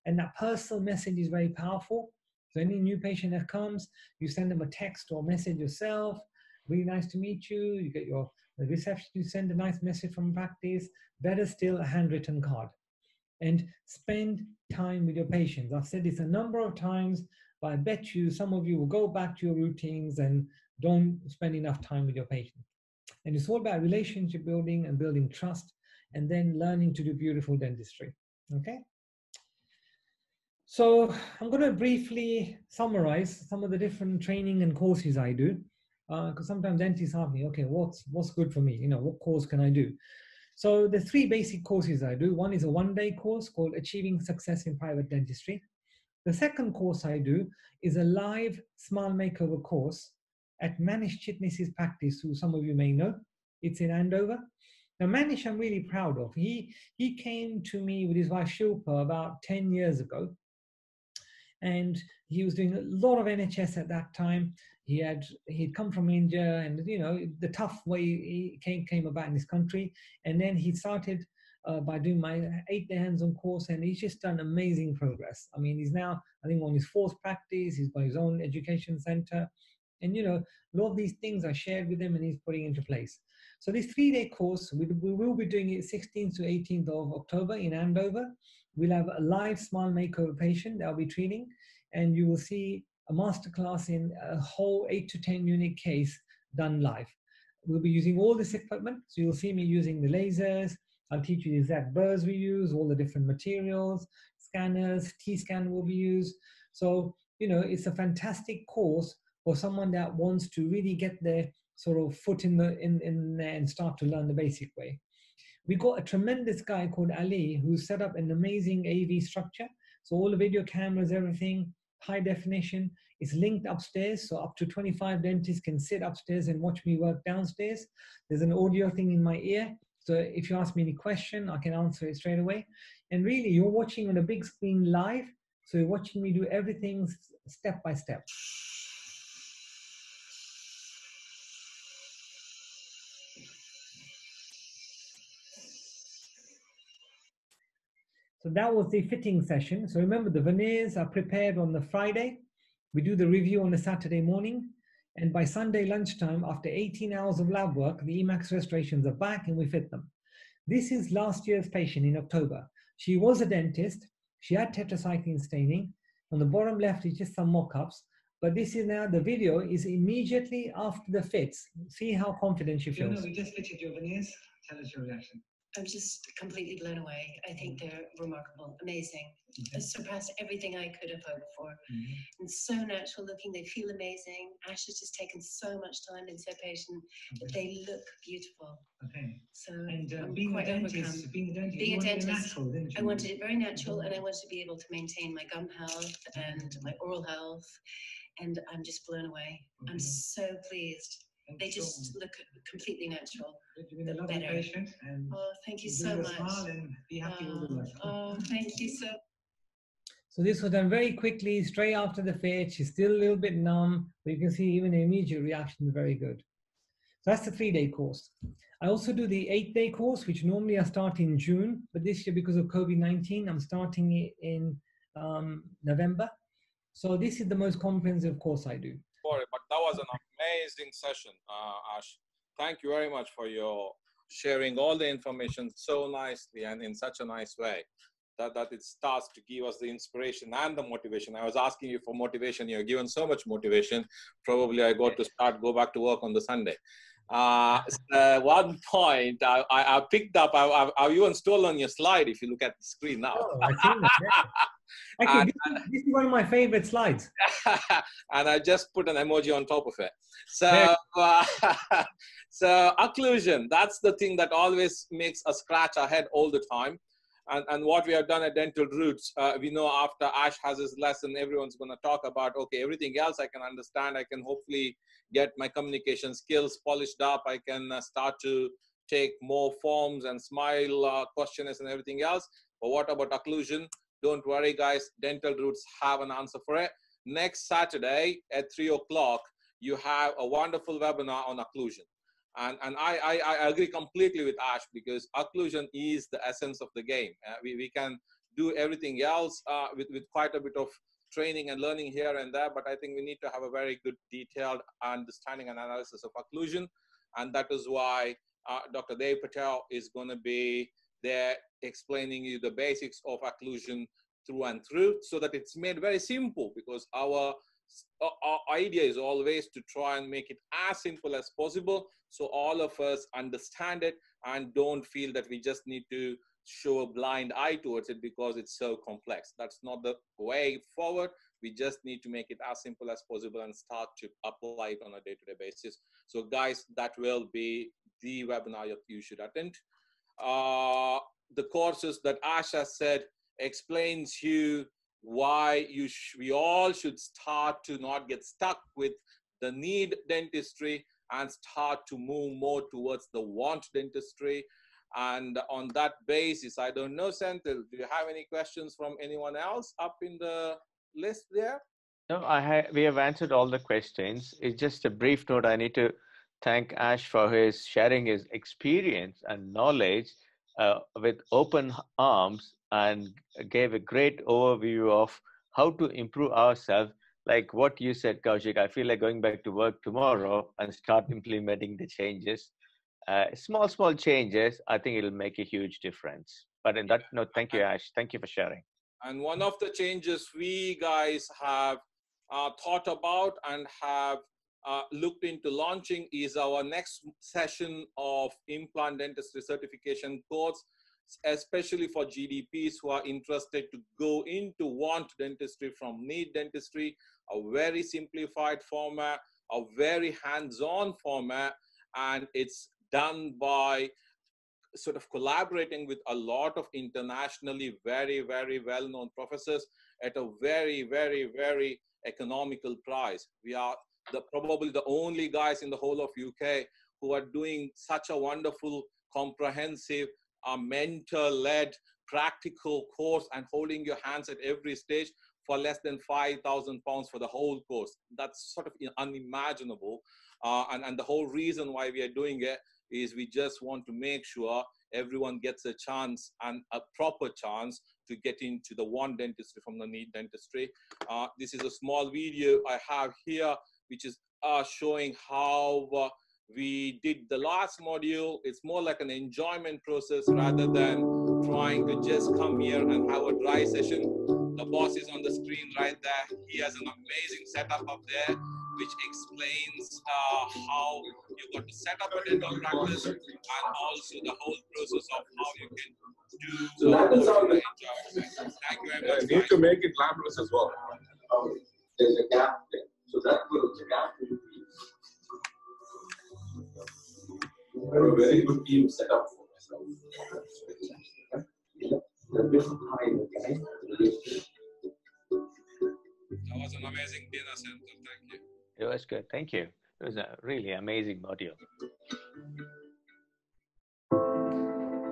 And that personal message is very powerful. So any new patient that comes, you send them a text or message yourself. Really nice to meet you. You get the reception, you send a nice message from practice. Better still, a handwritten card. And spend time with your patients. I've said this a number of times, but I bet you some of you will go back to your routines and don't spend enough time with your patients. And it's all about relationship building and building trust, and then learning to do beautiful dentistry. Okay. So I'm going to briefly summarize some of the different training and courses I do, because sometimes dentists ask me, okay, what's good for me? You know, what course can I do? So the 3 basic courses I do. One is a 1-day course called Achieving Success in Private Dentistry. The second course I do is a live smile makeover course at Manish Chitnis's practice, who some of you may know. It's in Andover. Now, Manish, I'm really proud of. He came to me with his wife Shilpa about 10 years ago. And he was doing a lot of NHS at that time. He'd come from India, and you know the tough way he came about in this country. And then he started by doing my 8-day hands-on course, and he's just done amazing progress. I mean, he's now, I think, on his 4th practice. He's got his own education center, and you know, a lot of these things I shared with him, and he's putting into place. So this 3-day course, we will be doing it 16th to 18th of October in Andover. We'll have a live smile makeover patient that I'll be treating, and you will see a masterclass in a whole 8 to 10 unit case done live. We'll be using all this equipment, so you'll see me using the lasers. I'll teach you the exact burrs we use, all the different materials, scanners, T-scan will be used. So, you know, it's a fantastic course for someone that wants to really get their sort of foot in there and start to learn the basic way. We got a tremendous guy called Ali who set up an amazing AV structure. So all the video cameras, everything, high definition, is linked upstairs. So up to 25 dentists can sit upstairs and watch me work downstairs. There's an audio thing in my ear. So if you ask me any question, I can answer it straight away. And really, you're watching on a big screen live. So you're watching me do everything step by step. So that was the fitting session. So remember, the veneers are prepared on the Friday. We do the review on the Saturday morning. And by Sunday lunchtime, after 18 hours of lab work, the Emax restorations are back and we fit them. This is last year's patient in October. She was a dentist. She had tetracycline staining. On the bottom left is just some mock-ups. But this is now, the video is immediately after the fits. See how confident she feels. No, we just fitted your veneers. Tell us your reaction. I'm just completely blown away. I think they're remarkable, amazing. Okay. It surpassed everything I could have hoped for. And so natural looking, they feel amazing. Ash has just taken so much time into their patient. They look beautiful. Okay. So And being a dentist, natural, didn't you? I wanted it very natural, and I wanted to be able to maintain my gum health and my oral health. And I'm just blown away. Okay. I'm so pleased. They just look completely natural. You've been a lovely patient, and oh, thank you so much. Smile and be happy with the work. Oh, thank you so. So this was done very quickly, straight after the fit. She's still a little bit numb, but you can see even the immediate reaction is very good. So that's the 3-day course. I also do the 8-day course, which normally I start in June, but this year because of COVID-19, I'm starting it in November. So this is the most comprehensive course I do. Sorry, but that was an amazing session, Ash. Thank you very much for your sharing all the information so nicely and in such a nice way that it starts to give us the inspiration and the motivation. I was asking you for motivation. You're given so much motivation. Probably I got to go back to work on the Sunday. One point I picked up, I've even stolen your slide if you look at the screen now. Oh, I see that, yeah. Actually, this is one of my favorite slides. And I just put an emoji on top of it. So, so occlusion, that's the thing that always makes us scratch our head all the time. And what we have done at Dental Roots, we know after Ash has his lesson, everyone's going to talk about, okay, everything else I can understand. I can hopefully get my communication skills polished up. I can start to take more forms and smile questionnaires and everything else. But what about occlusion? Don't worry, guys. Dental Roots have an answer for it. Next Saturday at 3 o'clock, you have a wonderful webinar on occlusion. And I agree completely with Ash, because occlusion is the essence of the game. We can do everything else with quite a bit of training and learning here and there, but I think we need to have a very good detailed understanding and analysis of occlusion. And that is why Dr. Dev Patel is going to be there explaining you the basics of occlusion through and through, so that it's made very simple, because our idea is always to try and make it as simple as possible, so all of us understand it and don't feel that we just need to show a blind eye towards it because it's so complex. That's not the way forward. We just need to make it as simple as possible and start to apply it on a day-to-day basis. So guys, that will be the webinar that you should attend. The courses that Ash has said explains you why we all should start to not get stuck with the need dentistry and start to move more towards the want dentistry. And on that basis, I don't know, Senthil, do you have any questions from anyone else up in the list there? No, we have answered all the questions. It's just a brief note. I need to thank Ash for his sharing his experience and knowledge with open arms, and gave a great overview of how to improve ourselves. Like what you said, Kaushik, I feel like going back to work tomorrow and start implementing the changes. Small changes, I think it'll make a huge difference. But in that note, thank you, Ash. Thank you for sharing. And one of the changes we guys have thought about and have looked into launching is our next session of implant dentistry certification course, especially for GDPs who are interested to go into want dentistry from need dentistry, a very simplified format, a very hands-on format, and it's done by sort of collaborating with a lot of internationally very well-known professors at a very economical price. We are probably the only guys in the whole of UK who are doing such a wonderful, comprehensive, mentor-led practical course and holding your hands at every stage for less than £5,000 for the whole course. That's sort of unimaginable. And the whole reason why we are doing it is we just want to make sure everyone gets a chance, and a proper chance, to get into the want dentistry from the need dentistry. This is a small video I have here, which is showing how we did the last module. It's more like an enjoyment process rather than trying to just come here and have a dry session. The boss is on the screen right there. He has an amazing setup up there, which explains how you got to set up a dental practice, and also the whole process of how you can do so that is how the enjoyment. Thank you very much. You need to make it glamorous as well. There's a gap there. So that will the gap will be a very good team set up for myself. That was an amazing dinner, Center. Thank you. It was good. Thank you. It was a really amazing module.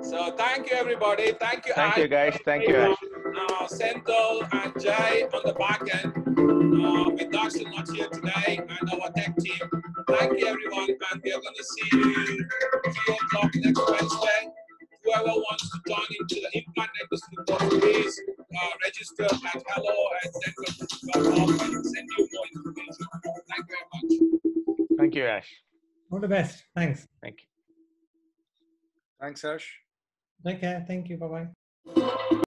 So thank you, everybody. Thank you, Thank Ash. you, guys. Thank you, Ash. Senthil and Jay on the back end. With Darshil not here today, and our tech team. Thank you, everyone. And we are going to see you 3 o'clock next Wednesday. Whoever wants to join into the implant dentistry course, please register at hello@dental.com and send you more information. Thank you very much. Thank you, Ash. All the best. Thanks. Thank you. Thanks, Ash. Take care. Thank you. Bye-bye.